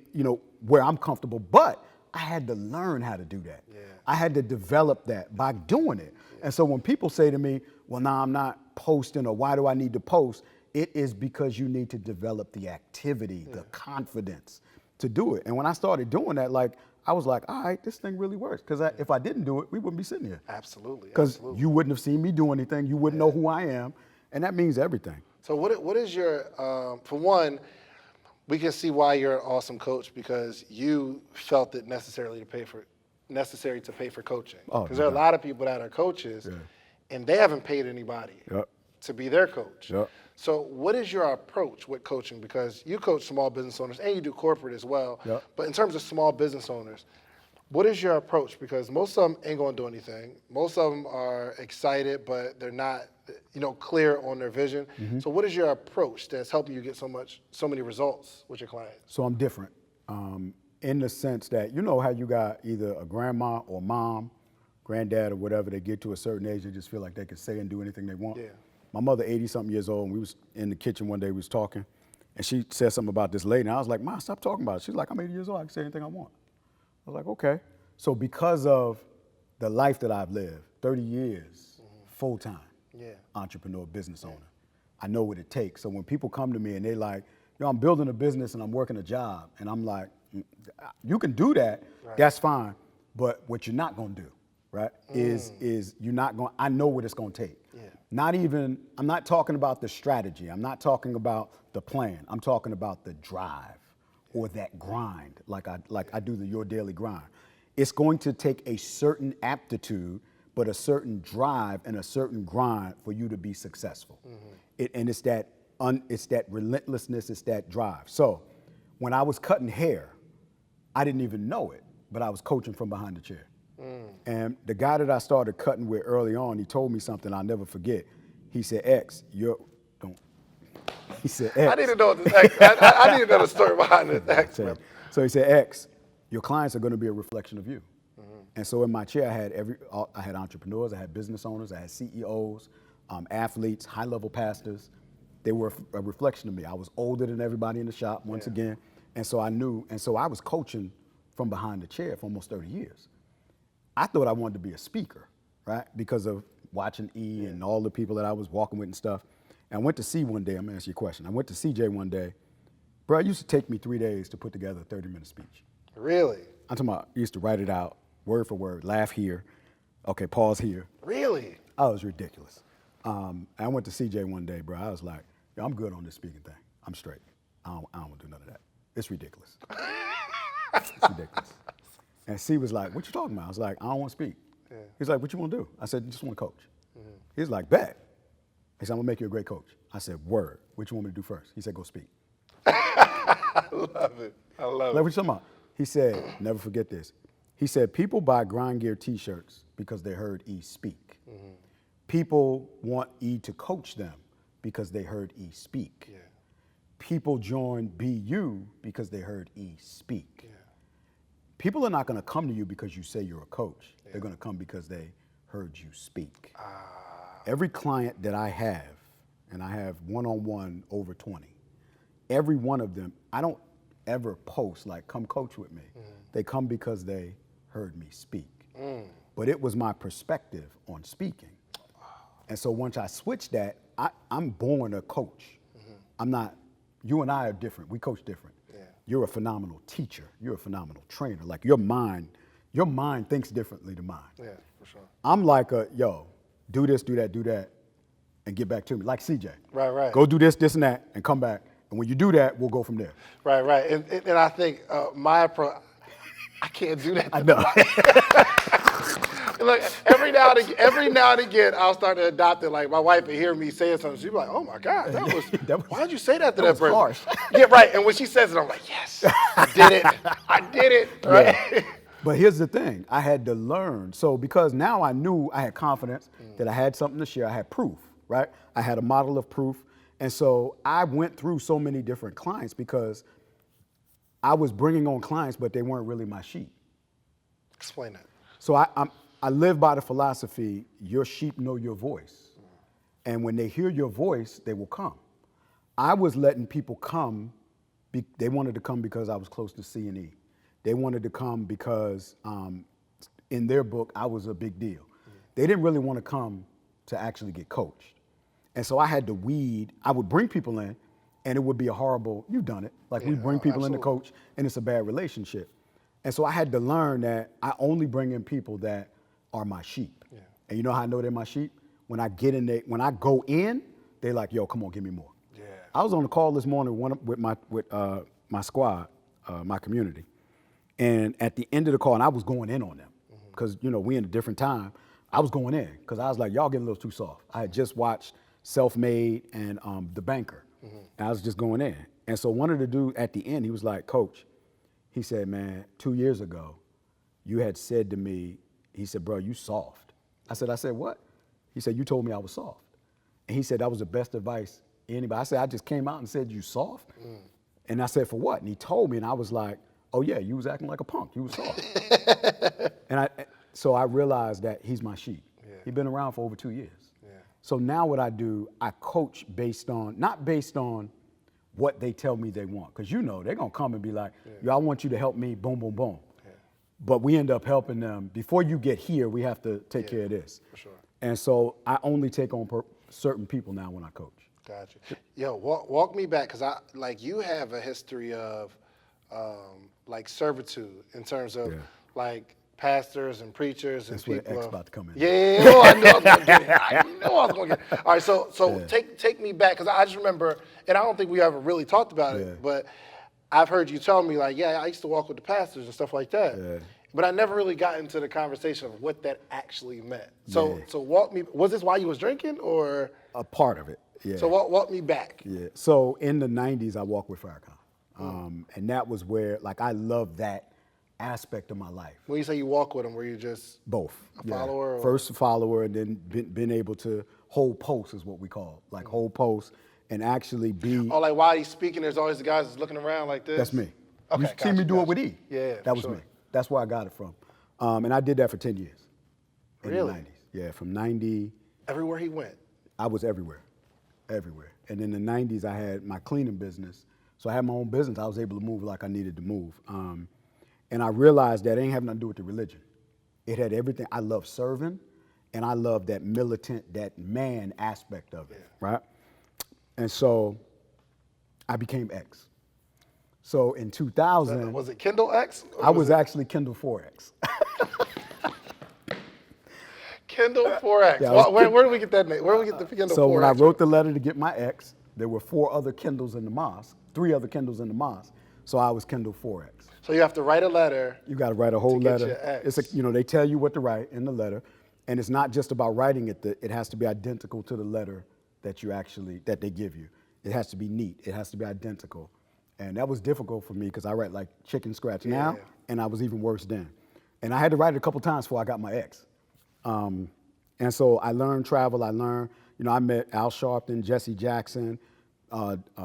where I'm comfortable, but I had to learn how to do that. Yeah. I had to develop that by doing it. Yeah. And so when people say to me, well, nah, I'm not posting, or why do I need to post? It is because you need to develop the activity, the confidence to do it. And when I started doing that, like, I was like, all right, this thing really works. Because if I didn't do it, we wouldn't be sitting here. Absolutely. Because Absolutely. you wouldn't have seen me do anything. You wouldn't know who I am. And that means everything. So what is your, for one, we can see why you're an awesome coach because you felt it necessary to pay for coaching. Oh, Because there are a lot of people that are coaches and they haven't paid anybody to be their coach. Yep. So what is your approach with coaching? Because you coach small business owners and you do corporate as well. Yep. But in terms of small business owners, what is your approach? Because most of them ain't going to do anything. Most of them are excited, but they're not, clear on their vision. So what is your approach that's helping you get so many results with your clients? So I'm different in the sense that, you know how you got either a grandma or mom, granddad or whatever, they get to a certain age, they just feel like they can say and do anything they want. Yeah. My mother, 80-something years old, and we was in the kitchen one day, we was talking, and she said something about this lady, and I was like, Ma, stop talking about it. She's like, I'm 80 years old, I can say anything I want. I was like, okay. So because of the life that I've lived, 30 years, full-time, entrepreneur, business owner, I know what it takes. So when people come to me and they like, I'm building a business and I'm working a job, and I'm like, you can do that, that's fine, but what you're not gonna do, right, is you're not going, I know what it's gonna take. I'm not talking about the strategy, I'm not talking about the plan, I'm talking about the drive or that grind, like I do your daily grind. It's going to take a certain aptitude, but a certain drive and a certain grind for you to be successful. And it's that relentlessness, it's that drive. So when I was cutting hair, I didn't even know it, but I was coaching from behind the chair. And the guy that I started cutting with early on, he told me something I'll never forget. He said, X, he said, X. I need to know this X. I need to know the story behind this X. So he said, X, your clients are going to be a reflection of you. And so in my chair, I had entrepreneurs, I had business owners, I had CEOs, athletes, high-level pastors. They were a reflection of me. I was older than everybody in the shop once again. And so I knew, and so I was coaching from behind the chair for almost 30 years. I thought I wanted to be a speaker, right? Because of watching E and all the people that I was walking with and stuff. And I went to C one day, I'm gonna ask you a question. I went to CJ one day. Bro, it used to take me 3 days to put together a 30-minute speech. Really? I'm talking about, I used to write it out, word for word, laugh here, okay, pause here. Really? Oh, it was ridiculous. I went to CJ one day, bro. I was like, yo, I'm good on this speaking thing. I'm straight. I don't want to do none of that. It's ridiculous. It's ridiculous. And C was like, what you talking about? I was like, I don't want to speak. He's like, what you want to do? I said, just want to coach. He's like, bet. He said, I'm going to make you a great coach. I said, word. What you want me to do first? He said, go speak. I love it. I love Like, what you talking about? He said, never forget this. He said, people buy grind gear t-shirts because they heard E speak. People want E to coach them because they heard E speak. People join BU because they heard E speak. People are not going to come to you because you say you're a coach. They're going to come because they heard you speak. Every client that I have, and I have one-on-one over 20, every one of them, I don't ever post like, come coach with me. They come because they heard me speak. But it was my perspective on speaking. And so once I switched that, I'm born a coach. I'm not, you and I are different. We coach different. You're a phenomenal teacher. You're a phenomenal trainer. Like your mind thinks differently than mine. Yeah, for sure. I'm like yo, do this, do that, and get back to me. Like CJ. Right. Go do this, and that, and come back. And when you do that, we'll go from there. Right. And I think my approach, I can't do that. I know. Look, every now and again, I'll start to adopt it. Like my wife would hear me saying something, she'd be like, "Oh my God, that was why'd you say that to that person?" Harsh. Yeah, right. And when she says it, I'm like, "Yes, I did it." Right. Yeah. But here's the thing: I had to learn. So because now I knew I had confidence that I had something to share. I had proof, right? I had a model of proof, and so I went through so many different clients because I was bringing on clients, but they weren't really my sheep. Explain that. So I live by the philosophy, your sheep know your voice. And when they hear your voice, they will come. I was letting people come, they wanted to come because I was close to C and E. They wanted to come because in their book, I was a big deal. They didn't really want to come to actually get coached. And so I had to weed, I would bring people in and it would be a horrible, you've done it. Like we bring people in to coach and it's a bad relationship. And so I had to learn that I only bring in people that are my sheep. Yeah. And you know how I know they're my sheep? When I get in there, when I go in, they're like, yo, come on, give me more. Yeah. I was on the call this morning with my squad, my community. And at the end of the call, and I was going in on them because, we in a different time. I was going in because I was like, y'all getting a little too soft. I had just watched Self-Made and The Banker. And I was just going in. And so one of the dudes at the end, he was like, Coach, he said, man, 2 years ago, you had said to me, he said, bro, you soft. I said, what? He said, you told me I was soft. And he said, that was the best advice anybody. I said, I just came out and said, you soft? And I said, for what? And he told me, and I was like, oh yeah, you was acting like a punk. You was soft. So I realized that he's my sheep. Yeah. He's been around for over 2 years. Yeah. So now what I do, I coach not based on what they tell me they want. Because they're going to come and be like, yo, I want you to help me, boom, boom, boom. Yeah. But we end up helping them. Before you get here, we have to take care of this. For sure. And so I only take on certain people now when I coach. Gotcha. Yo, walk me back, because you have a history of servitude in terms of pastors and preachers and That's where people. the X about to come in. Yeah, oh, I knew I was going to get it. I knew I was going to get it. All right, so take me back, because I just remember, and I don't think we ever really talked about it, but I've heard you tell me I used to walk with the pastors and stuff like that. Yeah. But I never really got into the conversation of what that actually meant. So walk me. Was this while you was drinking, or a part of it? Yeah. So walk me back. Yeah. So in the '90s, I walked with Farrakhan, and that was where I loved that aspect of my life. When you say you walk with him, were you just both a follower? Or? First a follower, and then been able to hold posts is what we call hold posts and actually be. Oh, while he's speaking, there's always the guys that's looking around like this. That's me. Okay, you see me do it with E. Yeah, that was me. That's where I got it from, and I did that for 10 years. Really? In the '90s. Yeah, from '90. Everywhere he went. I was everywhere. And in the '90s, I had my cleaning business. So I had my own business. I was able to move like I needed to move. And I realized that it ain't having nothing to do with the religion. It had everything. I love serving, and I love that militant, that man aspect of it, right? And so I became X. So in 2000. Was it Kendall X? I was actually Kendall 4X. Kendall 4X. Yeah, where do we get that name? Where do we get the Kendall 4X? So when I wrote the letter to get my X, there were 4 other Kendalls in the mosque, 3 other Kendalls in the mosque. So I was Kendall 4X. So you have to write a letter. You got to write a whole letter. Get your X. It's they tell you what to write in the letter, and it's not just about writing it. It has to be identical to the letter that they give you. It has to be neat. It has to be identical, and that was difficult for me because I write like chicken scratch now, and I was even worse then. And I had to write it a couple times before I got my X. And so I learned travel. I learned, I met Al Sharpton, Jesse Jackson,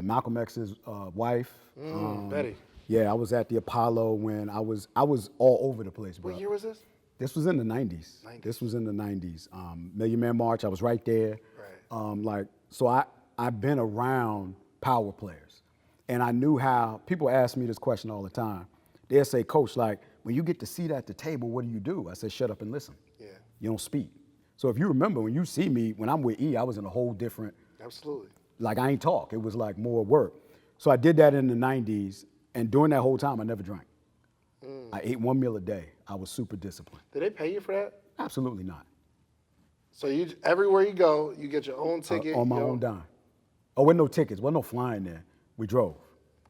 Malcolm X's wife. Betty. Yeah, I was at the Apollo when I was all over the place, bro. What year was this? This was in the 90s. This was in the 90s. Million Man March, I was right there. Right. So I've been around power players. And I knew how, people ask me this question all the time. They'll say, Coach, when you get the seat at the table, what do you do? I said, shut up and listen. Yeah. You don't speak. So if you remember, when you see me, when I'm with E, I was in a whole different. Absolutely. I ain't talk. It was more work. So I did that in the 90s. And during that whole time, I never drank. I ate 1 meal a day. I was super disciplined. Did they pay you for that? Absolutely not. So everywhere you go, you get your own ticket? On my own dime. Oh, wasn't no tickets. Wasn't no flying there. We drove.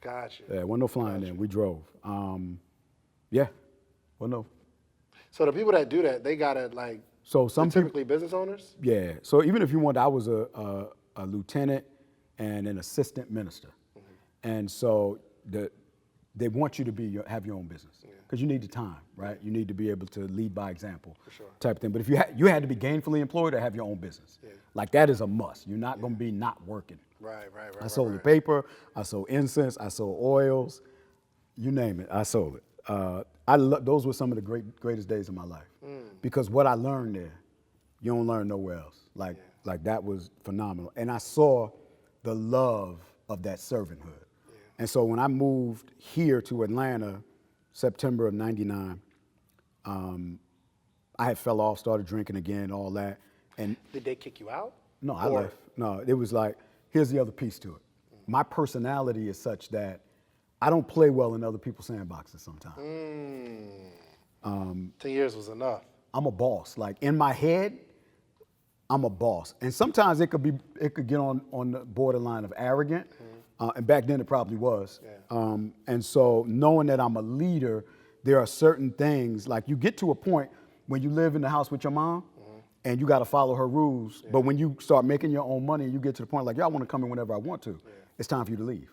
Gotcha. Yeah, wasn't no flying there. We drove. Yeah. Well, no. So the people that do that, they got to So some typically business owners? Yeah. So even if you want, I was a lieutenant and an assistant minister. And so they want you to have your own business because you need the time, right? You need to be able to lead by example, for sure, type of thing. But if you had to be gainfully employed or have your own business, that is a must. You're not going to be not working. Right. I sold the paper, I sold incense, I sold oils, you name it, I sold it. Those were some of the greatest days of my life because what I learned there, you don't learn nowhere else. That was phenomenal, and I saw the love of that servanthood. And so when I moved here to Atlanta, September of '99, I had fell off, started drinking again, all that. And did they kick you out? No, I left. No, it was here's the other piece to it. My personality is such that I don't play well in other people's sandboxes sometimes. 10 years was enough. I'm a boss. Like in my head, I'm a boss. And sometimes it could get on the borderline of arrogant. And back then it probably was. Yeah. And so knowing that I'm a leader, there are certain things, like you get to a point when you live in the house with your mom and you got to follow her rules. Yeah. But when you start making your own money, you get to the point like, yeah, I want to come in whenever I want to. Yeah. It's time for you to leave.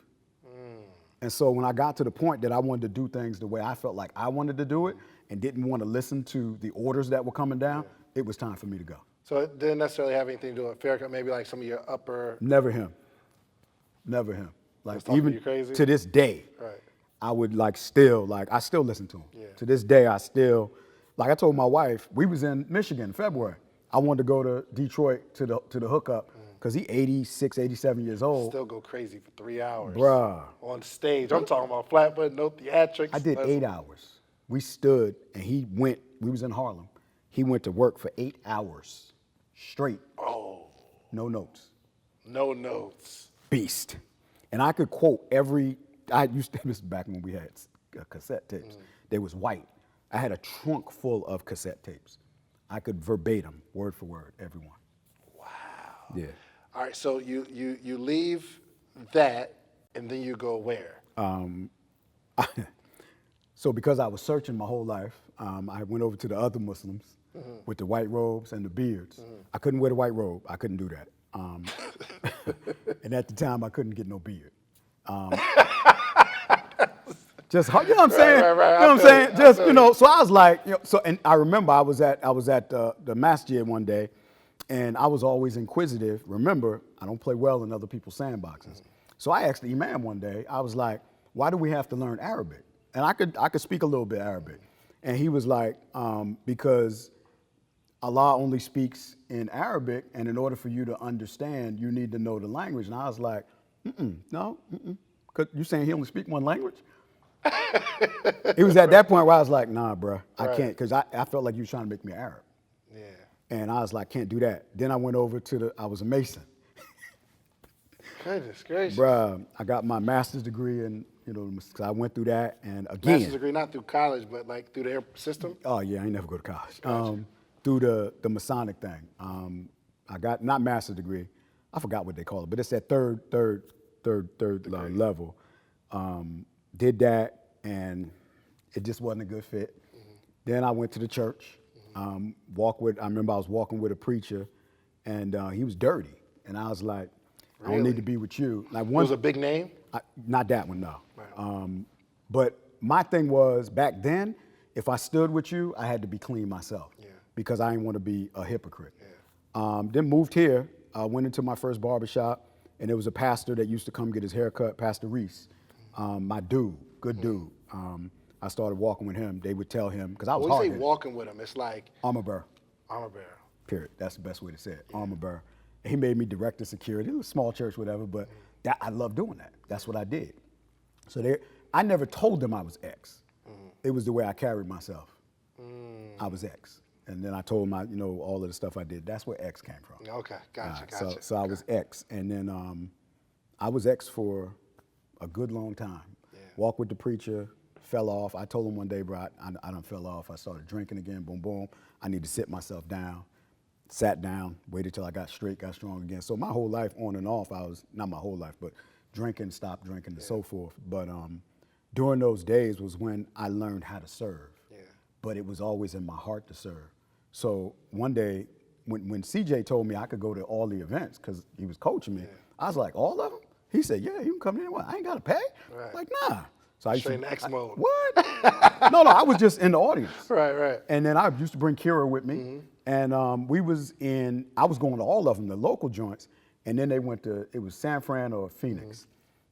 And so when I got to the point that I wanted to do things the way I felt like I wanted to do it and didn't want to listen to the orders that were coming down, it was time for me to go. So it didn't necessarily have anything to do with Farrakhan, maybe like some of your upper... Never him. Like even crazy? To this day, right. I would I still listen to him. Yeah. To this day, I still, like I told my wife, we was in Michigan in February. I wanted to go to Detroit to the hookup because he 86, 87 years old. Still go crazy for 3 hours. Bruh. On stage. I'm talking about flatfoot, no theatrics. I did 8 hours. We stood and we was in Harlem. He went to work for 8 hours straight. Oh. No notes. No notes. Beast. And I could quote this is back when we had cassette tapes. They was white. I had a trunk full of cassette tapes. I could verbatim, word for word, every one. Wow. Yeah. All right, so you leave that and then you go where? So because I was searching my whole life, I went over to the other Muslims with the white robes and the beards. I couldn't wear the white robe. I couldn't do that. And at the time, I couldn't get no beard. Just, you know what I'm saying? Right. You know what I'm saying? Just, so I was like, and I remember I was at the masjid one day, and I was always inquisitive. Remember, I don't play well in other people's sandboxes. So I asked the imam one day, I was like, why do we have to learn Arabic? And I could speak a little bit Arabic. And he was like, because Allah only speaks in Arabic, and in order for you to understand, you need to know the language. And I was like, no. You saying he only speak one language? It was at that point where I was like, nah, bro, I can't, because I felt like you were trying to make me Arab. Yeah. And I was like, can't do that. Then I went over I was a Mason. Goodness gracious. Bruh, I got my master's degree in, because I went through that, and again. Master's degree, not through college, but like through their system? Oh yeah, I ain't never go to college. Gotcha. Through the Masonic thing. I got, not master's degree, I forgot what they call it, but it's that third level. Did that, and it just wasn't a good fit. Then I went to the church, I remember I was walking with a preacher, and he was dirty. And I was like, I don't need to be with you. Like it was a big name? Not that one, no. Right. But my thing was, back then, if I stood with you, I had to be clean myself because I didn't want to be a hypocrite. Yeah. Then moved here, went into my first barbershop, and there was a pastor that used to come get his hair cut, Pastor Reese. My dude, good dude. I started walking with him. They would tell him, because I was hard. When you say walking with him, it's like? Armor bearer. Armor bearer. Period. That's the best way to say it. Armor bearer. He made me director security. It was a small church, whatever, but I love doing that. That's what I did. So I never told them I was X. It was the way I carried myself. I was X. And then I told them, all of the stuff I did. That's where X came from. Okay, gotcha. So I was X. And then I was X for a good long time. Yeah. Walked with the preacher, fell off. I told him one day, bro, I done fell off. I started drinking again, boom, boom. I need to sit myself down. Sat down, waited till I got straight, got strong again. So my whole life, on and off, not my whole life, but drinking, stopped drinking, and so forth. But during those days was when I learned how to serve. Yeah. But it was always in my heart to serve. So one day, when CJ told me I could go to all the events, because he was coaching me, I was like, all of them? He said, yeah, you can come anywhere. I ain't got to pay. Right. Like, nah. So I straight in X mode. What? No, I was just in the audience. Right. And then I used to bring Kira with me. And I was going to all of them, the local joints. And then it was San Fran or Phoenix.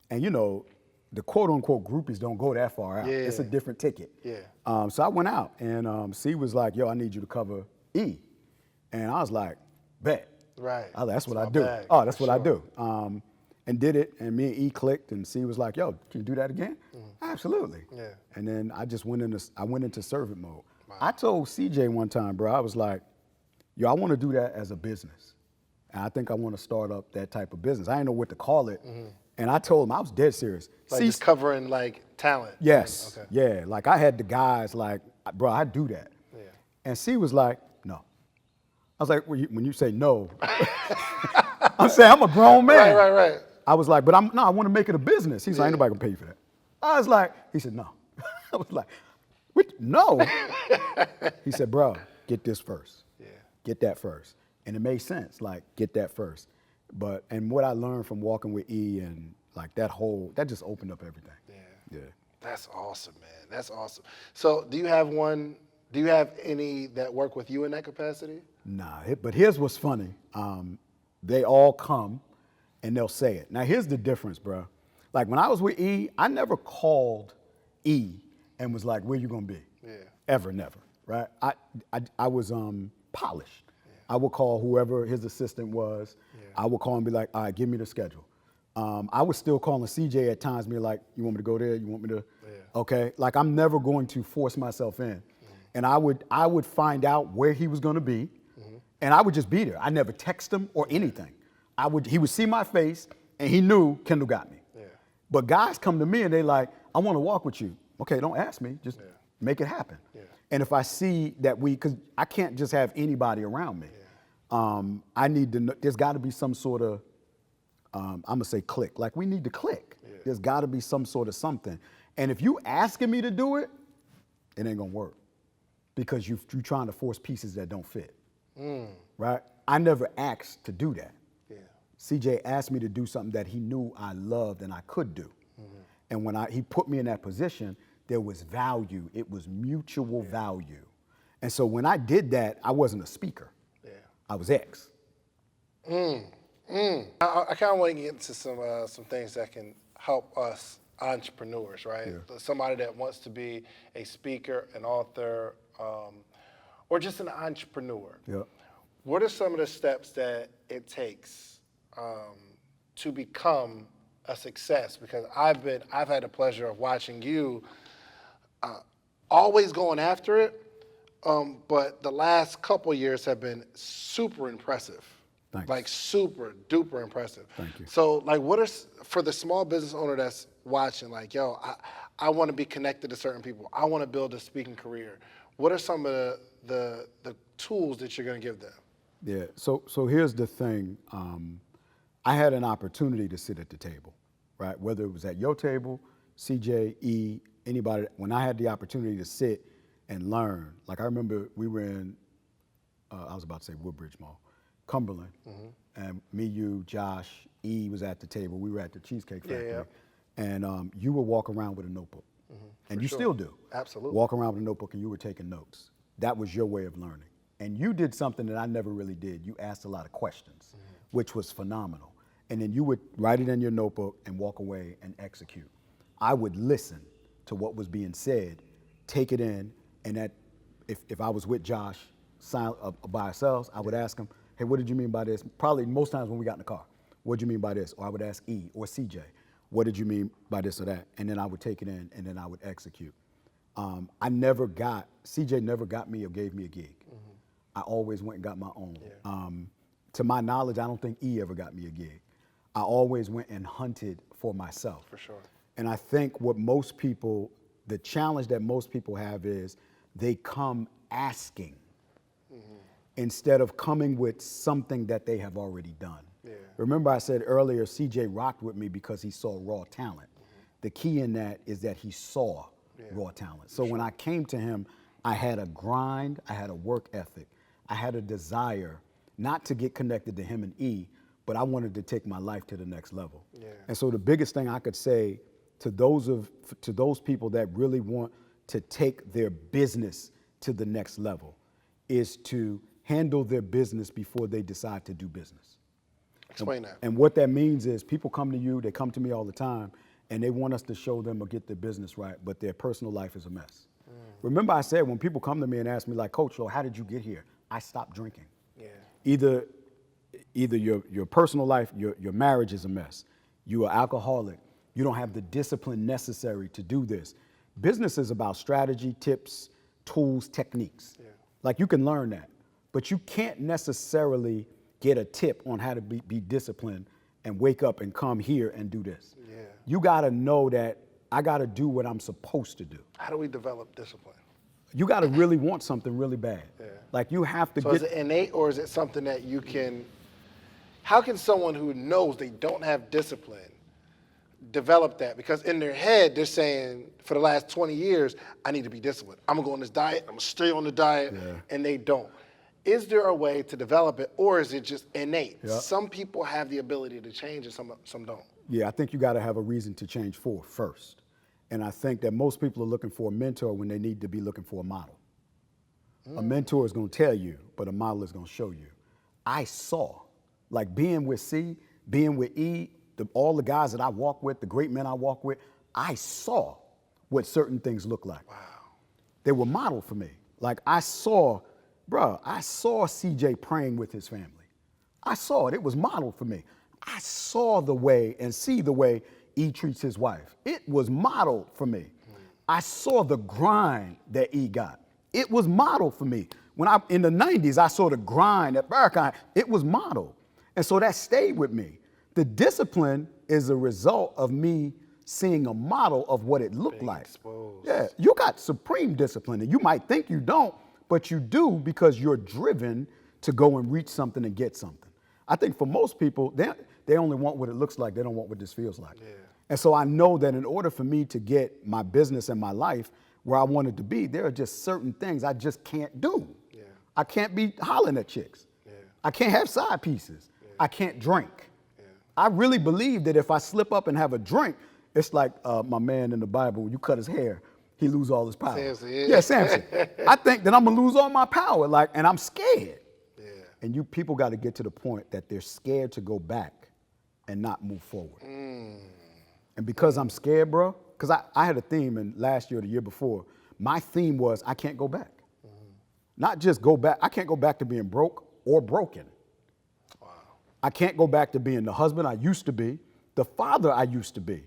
And the quote unquote groupies don't go that far out. Yeah. It's a different ticket. Yeah. So I went out, and C was like, yo, I need you to cover E. And I was like, bet. Right. That's what I do. Oh, that's what I do. And did it, and me and E clicked, and C was like, yo, can you do that again? Absolutely. Yeah. And then I just went into servant mode. Wow. I told CJ one time, bro, I was like, yo, I want to do that as a business. And I think I want to start up that type of business. I didn't know what to call it. And I told him I was dead serious. Like just covering like talent. Yes. Okay. Yeah. Like I had the guys like, bro, I do that. Yeah. And C was like, no. I was like, when you say no, I'm saying I'm a grown man. Right. I was like, but I want to make it a business. He's like, ain't nobody gonna pay you for that. I was like, he said, no. I was like, what? No. He said, bro, get this first. Yeah. Get that first. And it made sense, like, get that first. And what I learned from walking with E and like that just opened up everything. Yeah. That's awesome, man. That's awesome. So do you have any that work with you in that capacity? Nah, but here's what's funny. They all come and they'll say it. Now, here's the difference, bro. Like when I was with E, I never called E and was like, where you gonna be? Yeah. Ever, never, right? I was polished. Yeah. I would call whoever his assistant was. Yeah. I would call and be like, all right, give me the schedule. I was still calling CJ at times, be like, you want me to go there? You want me to? Yeah. Okay. Like I'm never going to force myself in. Mm-hmm. And I would find out where he was gonna be, mm-hmm. and I would just be there. I never text him or anything. He would see my face and he knew Kendall got me. Yeah. But guys come to me and they like, I want to walk with you. Okay, don't ask me, just make it happen. Yeah. And if I see that because I can't just have anybody around me. Yeah. I need to know, there's got to be some sort of, I'm gonna say click. Like we need to click. Yeah. There's got to be some sort of something. And if you asking me to do it, it ain't gonna work because you're trying to force pieces that don't fit. Right? I never asked to do that. Yeah. CJ asked me to do something that he knew I loved and I could do. Mm-hmm. And when he put me in that position, there was value. It was mutual value. And so when I did that, I wasn't a speaker. Yeah. I was X. I kind of want to get into some things that can help us entrepreneurs, right? Yeah. Somebody that wants to be a speaker, an author, or just an entrepreneur. Yeah. What are some of the steps that it takes to become a success? Because I've had the pleasure of watching you always going after it, but the last couple years have been super impressive. Thanks. Like super duper impressive. Thank you. So like for the small business owner that's watching, like, yo, I want to be connected to certain people. I want to build a speaking career. What are some of the tools that you're going to give them? Yeah, so here's the thing. I had an opportunity to sit at the table, right? Whether it was at your table, CJ, E, anybody, when I had the opportunity to sit and learn. Like I remember we were in, I was about to say Woodbridge Mall, Cumberland, mm-hmm. and me, you, Josh, E was at the table. We were at the Cheesecake Factory. Yeah. And you would walk around with a notebook. Mm-hmm. And you still do. Absolutely. Walk around with a notebook and you were taking notes. That was your way of learning. And you did something that I never really did. You asked a lot of questions, mm-hmm. which was phenomenal. And then you would write it in your notebook and walk away and execute. I would listen to what was being said, take it in, and that if I was with Josh by ourselves, I would ask him, hey, what did you mean by this? Probably most times when we got in the car, what did you mean by this? Or I would ask E or CJ, what did you mean by this or that? And then I would take it in and then I would execute. CJ never got me or gave me a gig. Mm-hmm. I always went and got my own. Yeah. To my knowledge, I don't think E ever got me a gig. I always went and hunted for myself. For sure. And I think the challenge that most people have is they come asking mm-hmm. instead of coming with something that they have already done. Yeah. Remember I said earlier, CJ rocked with me because he saw raw talent. Mm-hmm. The key in that is that he saw raw talent. So when I came to him, I had a grind, I had a work ethic, I had a desire not to get connected to him and E, but I wanted to take my life to the next level. Yeah. And so the biggest thing I could say to those people that really want to take their business to the next level is to handle their business before they decide to do business. Explain that. And what that means is people come to you, they come to me all the time, and they want us to show them or get their business right, but their personal life is a mess. Mm. Remember I said when people come to me and ask me like, Coach, so how did you get here? I stopped drinking. Yeah. Either your personal life, your marriage is a mess. You are alcoholic. You don't have the discipline necessary to do this. Business is about strategy, tips, tools, techniques. Yeah. Like you can learn that, but you can't necessarily get a tip on how to be disciplined and wake up and come here and do this. Yeah. You got to know that I got to do what I'm supposed to do. How do we develop discipline? You got to really want something really bad. Yeah. Like you have to So is it innate, or is it something that you can, how can someone who knows they don't have discipline develop that? Because in their head, they're saying, for the last 20 years, I need to be disciplined. I'm gonna go on this diet, I'm gonna stay on the diet, and they don't. Is there a way to develop it, or is it just innate? Yeah. Some people have the ability to change and some don't. Yeah, I think you got to have a reason to change for first. And I think that most people are looking for a mentor when they need to be looking for a model. A mentor is going to tell you, but a model is going to show you. I saw, like being with C, being with E, all the guys that I walk with, the great men I walk with, I saw what certain things look like. Wow. They were modeled for me. Like I saw CJ praying with his family. I saw it. It was modeled for me. I saw the way and see the way E treats his wife. It was modeled for me. I saw the grind that E got. It was modeled for me. When in the 90s, I saw the grind at Farrakhan. It was modeled. And so that stayed with me. The discipline is a result of me seeing a model of what it looked like. Exposed. Yeah, you got supreme discipline, and you might think you don't, but you do because you're driven to go and reach something and get something. I think for most people, they only want what it looks like. They don't want what this feels like. Yeah. And so I know that in order for me to get my business and my life where I wanted to be, there are just certain things I just can't do. Yeah. I can't be hollering at chicks. Yeah. I can't have side pieces. Yeah. I can't drink. Yeah. I really believe that if I slip up and have a drink, it's like my man in the Bible, when you cut his hair, he lose all his power. Samson, yeah. Yeah, Samson. I think that I'm gonna lose all my power, and I'm scared. Yeah. And you people got to get to the point that they're scared to go back and not move forward. And because I'm scared, bro, because I had a theme in last year or the year before. My theme was I can't go back. Not just go back. I can't go back to being broke or broken. Wow. I can't go back to being the husband I used to be, the father I used to be,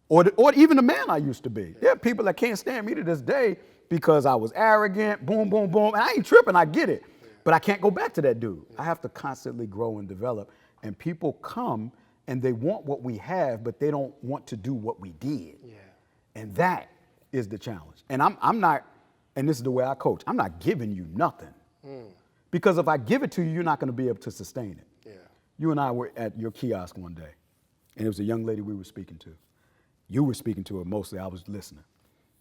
or even the man I used to be. There are people that can't stand me to this day because I was arrogant, boom, boom, boom. And I ain't tripping, I get it. But I can't go back to that dude. I have to constantly grow and develop. And people come and they want what we have, but they don't want to do what we did. Yeah. And that is the challenge. And I'm not, and this is the way I coach, I'm not giving you nothing. Because if I give it to you, you're not gonna be able to sustain it. Yeah. You and I were at your kiosk one day, and it was a young lady we were speaking to. You were speaking to her mostly, I was listening.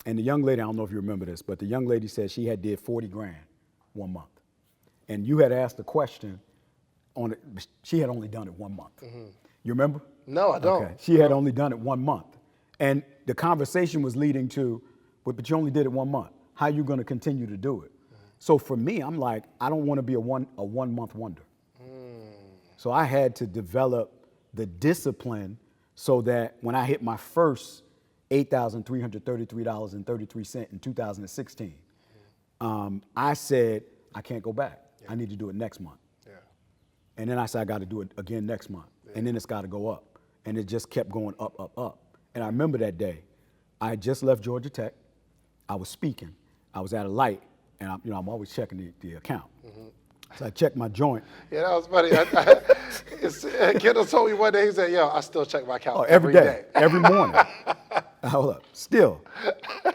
And the young lady, I don't know if you remember this, but the young lady said she had did 40 grand 1 month. And you had asked a question on it, she had only done it 1 month. You remember? No, I don't. Okay. She had only done it 1 month. And the conversation was leading to, but you only did it 1 month. How are you gonna continue to do it? So for me, I'm like, I don't wanna be a 1 month wonder. So I had to develop the discipline so that when I hit my first $8,333.33 in 2016, I said, I can't go back. I need to do it next month. Yeah. And then I said, I got to do it again next month. And then it's got to go up. And it just kept going up, up, up. And I remember that day. I had just left Georgia Tech. I was speaking. I was at a light, and I'm always checking the account. So I checked my joint. Yeah, that was funny. Kendall told me one day, he said, yo, I still check my account Every day, every morning. Hold up, still,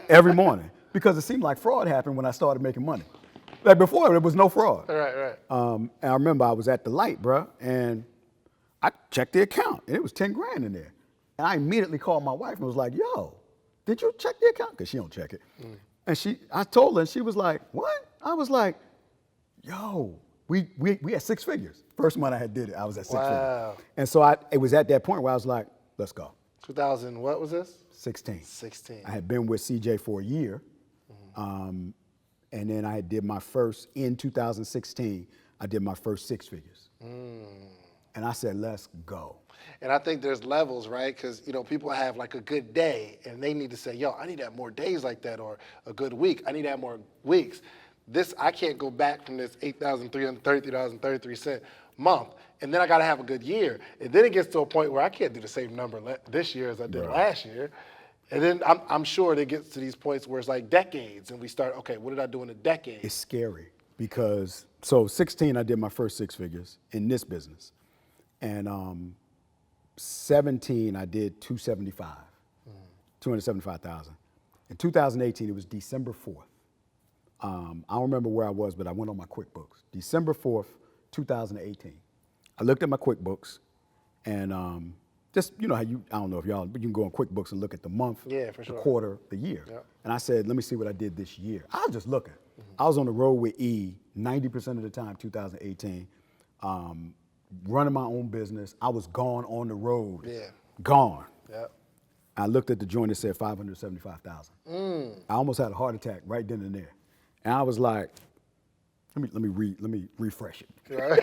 every morning. Because it seemed like fraud happened when I started making money. Like before, there was no fraud. Right. And I remember I was at the light, bro, and I checked the account, and it was 10 grand in there. And I immediately called my wife and was like, yo, did you check the account? Because she don't check it. And I told her, and she was like, what? I was like, yo, we had 6 figures. First month I had did it, I was at 6 figures. And so it was at that point where I was like, let's go. 2000, what was this? 16. 16. I had been with CJ for a year. And then I did my first, in 2016, I did my first 6 figures. And I said, let's go. And I think there's levels, right? Because, people have like a good day and they need to say, yo, I need to have more days like that, or a good week. I need to have more weeks. I can't go back from this $8,333.33 month. And then I got to have a good year. And then it gets to a point where I can't do the same number this year as I did last year. And then I'm sure it gets to these points where it's like decades, and we start, okay, what did I do in a decade? It's scary because, 16, I did my first 6 figures in this business. And 17, I did 275,000. In 2018, it was December 4th. I don't remember where I was, but I went on my QuickBooks. December 4th, 2018. I looked at my QuickBooks and just, you know how I don't know if y'all, but you can go on QuickBooks and look at the month, Yeah, for sure. the quarter, the year. Yep. And I said, let me see what I did this year. I was just looking. I was on the road with E 90% of the time, 2018, running my own business. I was gone on the road. Yeah. Gone. Yep. I looked at the joint and said 575,000. I almost had a heart attack right then and there. And I was like, let me refresh it. Right.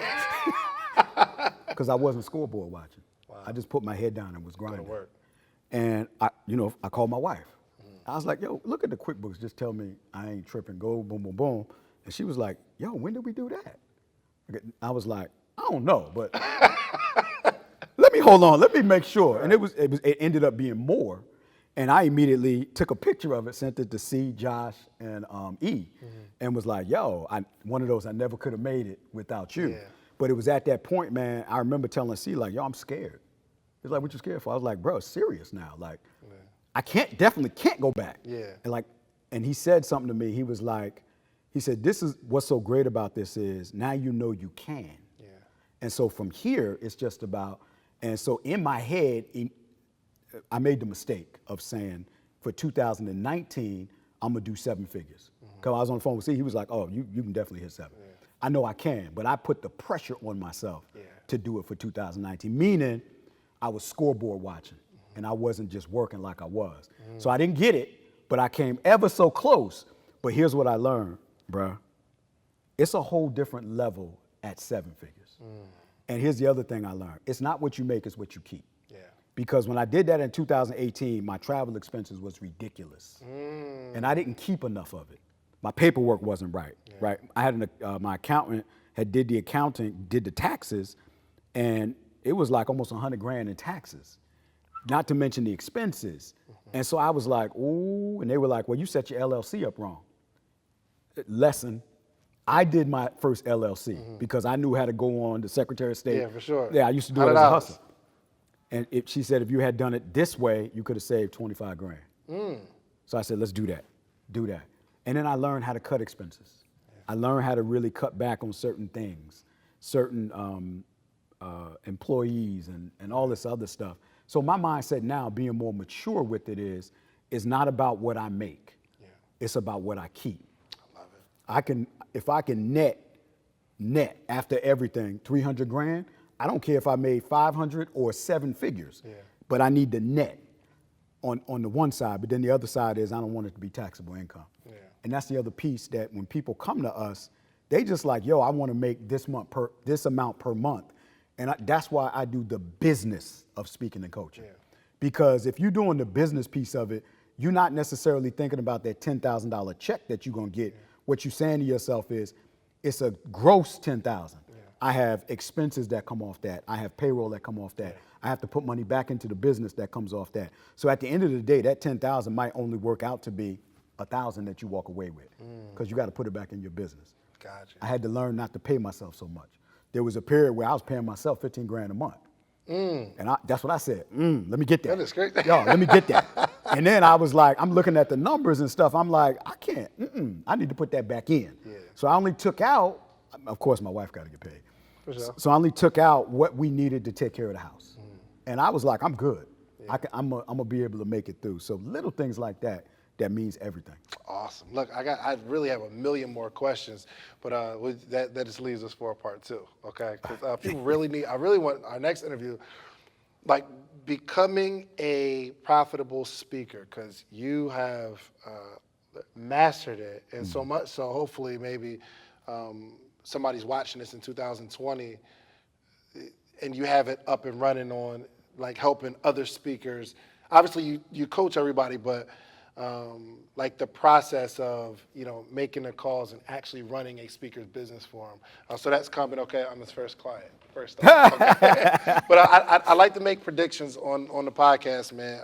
Because I wasn't scoreboard watching. Wow. I just put my head down and was grinding. Work. And I called my wife. I was like, yo, look at the QuickBooks. Just tell me I ain't tripping. Go boom, boom, boom. And she was like, yo, when did we do that? I was like, I don't know, but let me hold on. Let me make sure. Right. And it ended up being more. And I immediately took a picture of it, sent it to C, Josh, and E, and was like, yo, one of those, I never could have made it without you. Yeah. But it was at that point, man, I remember telling C, like, yo, I'm scared. He's like, what you scared for? I was like, bro, it's serious now. Like, I definitely can't go back. Yeah. And he said something to me. He was like, he said, this is what's so great about this is now you know you can. Yeah. And so from here, it's just about, and so in my head, I made the mistake of saying for 2019, I'm gonna do 7 figures. Because I was on the phone with C, he was like, oh, you can definitely hit 7. Yeah. I know I can, but I put the pressure on myself to do it for 2019, meaning I was scoreboard watching and I wasn't just working like I was. So I didn't get it, but I came ever so close. But here's what I learned, bruh. It's a whole different level at 7 figures. And here's the other thing I learned. It's not what you make, it's what you keep. Because when I did that in 2018, my travel expenses was ridiculous. And I didn't keep enough of it. My paperwork wasn't right, right? I had my accountant did the accounting, did the taxes, and it was like almost 100 grand in taxes, not to mention the expenses. And so I was like, ooh, and they were like, well, you set your LLC up wrong. Lesson, I did my first LLC because I knew how to go on the Secretary of State. Yeah, for sure. Yeah, I used to do it as a hustle. And she said, if you had done it this way, you could have saved 25 grand. So I said, let's do that. And then I learned how to cut expenses. I learned how to really cut back on certain things, certain employees and all this other stuff. So my mindset now, being more mature with it is not about what I make. It's about what I keep. I love it. If I can net after everything, 300 grand, I don't care if I made 500 or 7 figures, but I need the net on the one side, but then the other side is I don't want it to be taxable income. And that's the other piece that when people come to us, they just like, yo, I want to make this amount per month. And that's why I do the business of speaking and coaching. Because if you're doing the business piece of it, you're not necessarily thinking about that $10,000 check that you're going to get. What you're saying to yourself is, it's a gross 10,000. I have expenses that come off that. I have payroll that come off that. I have to put money back into the business that comes off that. So at the end of the day, that 10,000 might only work out to be 1,000 that you walk away with, because you got to put it back in your business. Gotcha. I had to learn not to pay myself so much. There was a period where I was paying myself 15 grand a month. And that's what I said. Let me get that. That is great. Yo, let me get that. And then I was like, I'm looking at the numbers and stuff. I'm like, I can't. I need to put that back in. So I only took out, of course, my wife got to get paid. For sure. So I only took out what we needed to take care of the house. And I was like, I'm good. I'm gonna be able to make it through. So little things like that means everything. Awesome. Look, I really have a million more questions, but that just leaves us for a part 2, okay? Because people really I really want our next interview, like becoming a profitable speaker, because you have mastered it, and so much so hopefully maybe somebody's watching this in 2020 and you have it up and running on like helping other speakers. Obviously you coach everybody, but like the process of, making the calls and actually running a speaker's business for them. So that's coming. Okay, I'm his first client. First off. Okay. But I like to make predictions on the podcast, man.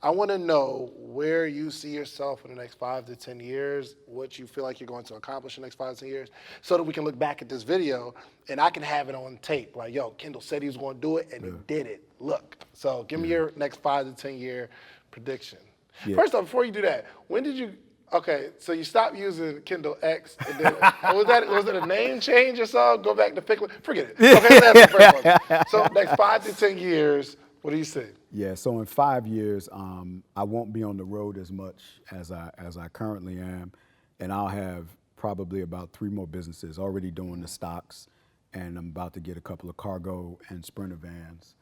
I want to know where you see yourself in the next 5 to 10 years, what you feel like you're going to accomplish in the next 5 to 10 years, so that we can look back at this video and I can have it on tape. Like, yo, Kendall said he was going to do it, and he did it. Look. So give me your next 5 to 10 year prediction. Yeah. First off, before you do that, when did you? Okay, so you stopped using Kendall X, and then was it a name change or something? Go back to Ficklin? Forget it. Okay, that's the first one. So next 5 to 10 years, what do you see? Yeah, so in 5 years, I won't be on the road as much as I currently am, and I'll have probably about 3 more businesses already doing the stocks, and I'm about to get a couple of cargo and Sprinter vans.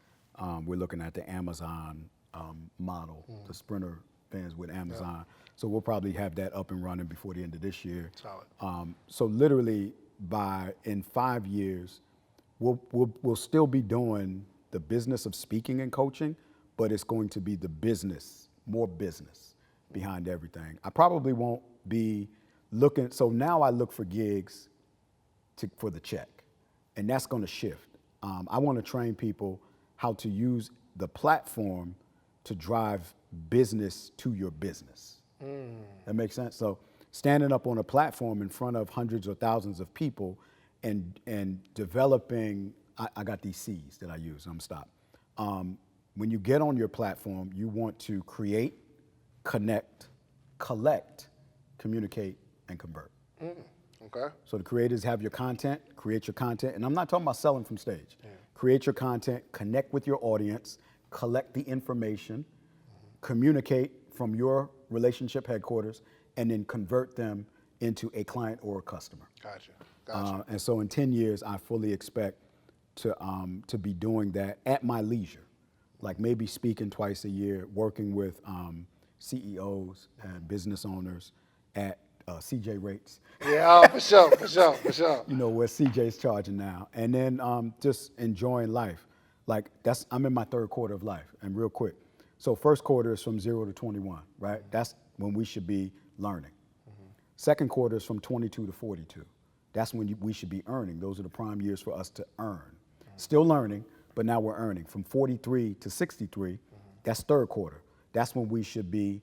We're looking at the Amazon model, the Sprinter vans with Amazon. Yep. So we'll probably have that up and running before the end of this year. Solid. So literally in 5 years, we'll still be doing the business of speaking and coaching, but it's going to be the business, more business behind everything. I probably won't be looking, so now I look for gigs for the check, and that's going to shift. I want to train people how to use the platform to drive business to your business. That makes sense? So standing up on a platform in front of hundreds or thousands of people and developing, I got these C's that I use, I'm stop. When you get on your platform, you want to create, connect, collect, communicate, and convert. Okay. So the creators have your content, create your content, and I'm not talking about selling from stage. Yeah. Create your content, connect with your audience, collect the information, communicate from your relationship headquarters, and then convert them into a client or a customer. Gotcha. And so in 10 years, I fully expect to be doing that at my leisure, like maybe speaking twice a year, working with CEOs and business owners at CJ rates. Yeah, for sure. You know, where CJ's charging now. And then just enjoying life. Like I'm in my 3rd quarter of life, and real quick. So 1st quarter is from 0 to 21, right? That's when we should be learning. 2nd quarter is from 22 to 42. That's when we should be earning. Those are the prime years for us to earn. Still learning, but now we're earning. From 43 to 63, that's 3rd quarter. That's when we should be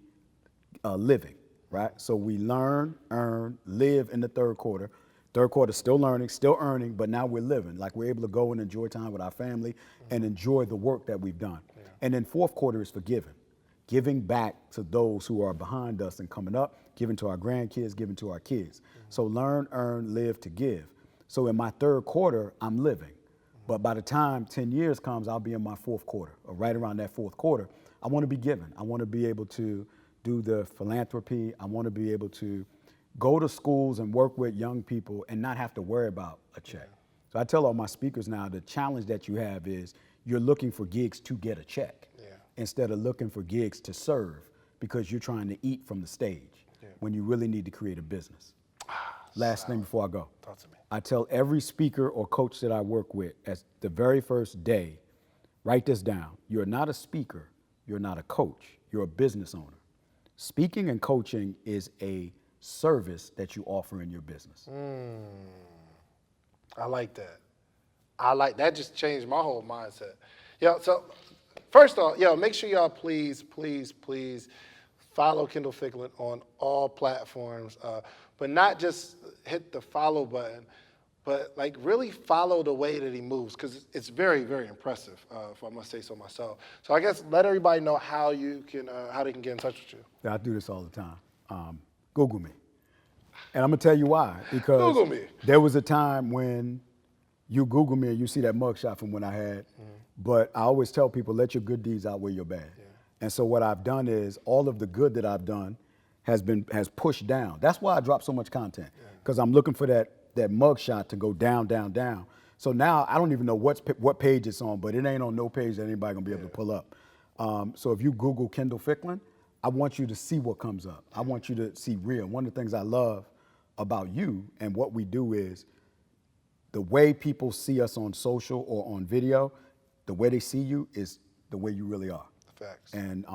living, right? So we learn, earn, live in the 3rd quarter. 3rd quarter, still learning, still earning, but now we're living. Like we're able to go and enjoy time with our family and enjoy the work that we've done. Yeah. And then 4th quarter is forgiving. Giving back to those who are behind us and coming up, giving to our grandkids, giving to our kids. So learn, earn, live to give. So in my 3rd quarter, I'm living. But by the time 10 years comes, I'll be in my 4th quarter, or right around that 4th quarter. I want to be giving. I want to be able to do the philanthropy. I want to be able to go to schools and work with young people and not have to worry about a check. So I tell all my speakers now, the challenge that you have is you're looking for gigs to get a check instead of looking for gigs to serve, because you're trying to eat from the stage when you really need to create a business. Last thing before I go. Talk to me. I tell every speaker or coach that I work with at the very first day, write this down. You're not a speaker. You're not a coach. You're a business owner. Speaking and coaching is a service that you offer in your business. I like that. That just changed my whole mindset. So first off, make sure y'all please follow Kendall Ficklin on all platforms, but not just hit the follow button, but like really follow the way that he moves, because it's very, very impressive, if I must say so myself. So I guess let everybody know how they can get in touch with you. Yeah, I do this all the time. Google me. And I'm gonna tell you why. Because Google me. There was a time when you Google me and you see that mugshot from when I had, but I always tell people, let your good deeds outweigh your bad. Yeah. And so what I've done is all of the good that I've done has pushed down. That's why I drop so much content, because I'm looking for that mugshot to go down, down, down. So now I don't even know what page it's on, but it ain't on no page that anybody gonna be able to pull up. So if you Google Kendall Ficklin, I want you to see what comes up. I want you to see real. One of the things I love about you and what we do is the way people see us on social or on video, the way they see you is the way you really are. Facts. And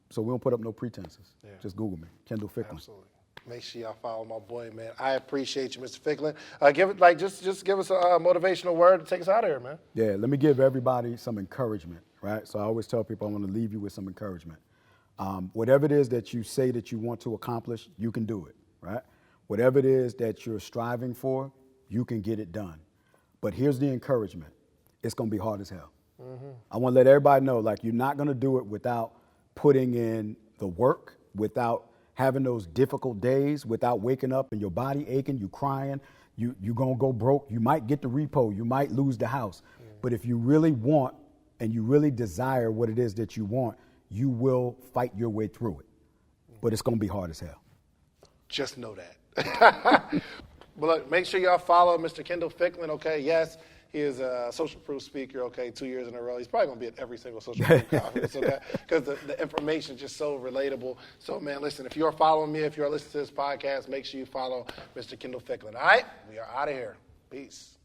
so we don't put up no pretenses. Yeah. Just Google me, Kendall Ficklin. Absolutely. Make sure y'all follow my boy, man. I appreciate you, Mr. Ficklin. Just give us a motivational word to take us out of here, man. Yeah, let me give everybody some encouragement, right? So I always tell people I want to leave you with some encouragement. Whatever it is that you say that you want to accomplish, you can do it, right? Whatever it is that you're striving for, you can get it done. But here's the encouragement. It's going to be hard as hell. I want to let everybody know, like, you're not going to do it without putting in the work, without having those difficult days, without waking up and your body aching, you crying, you're going to go broke. You might get the repo. You might lose the house. But if you really want and you really desire what it is that you want, you will fight your way through it. But it's going to be hard as hell. Just know that. But look, make sure y'all follow Mr. Kendall Ficklin, okay? Yes, he is a social proof speaker, okay, 2 years in a row. He's probably going to be at every single social proof conference, okay? Because the information is just so relatable. So, man, listen, if you're following me, if you're listening to this podcast, make sure you follow Mr. Kendall Ficklin. All right? We are out of here. Peace.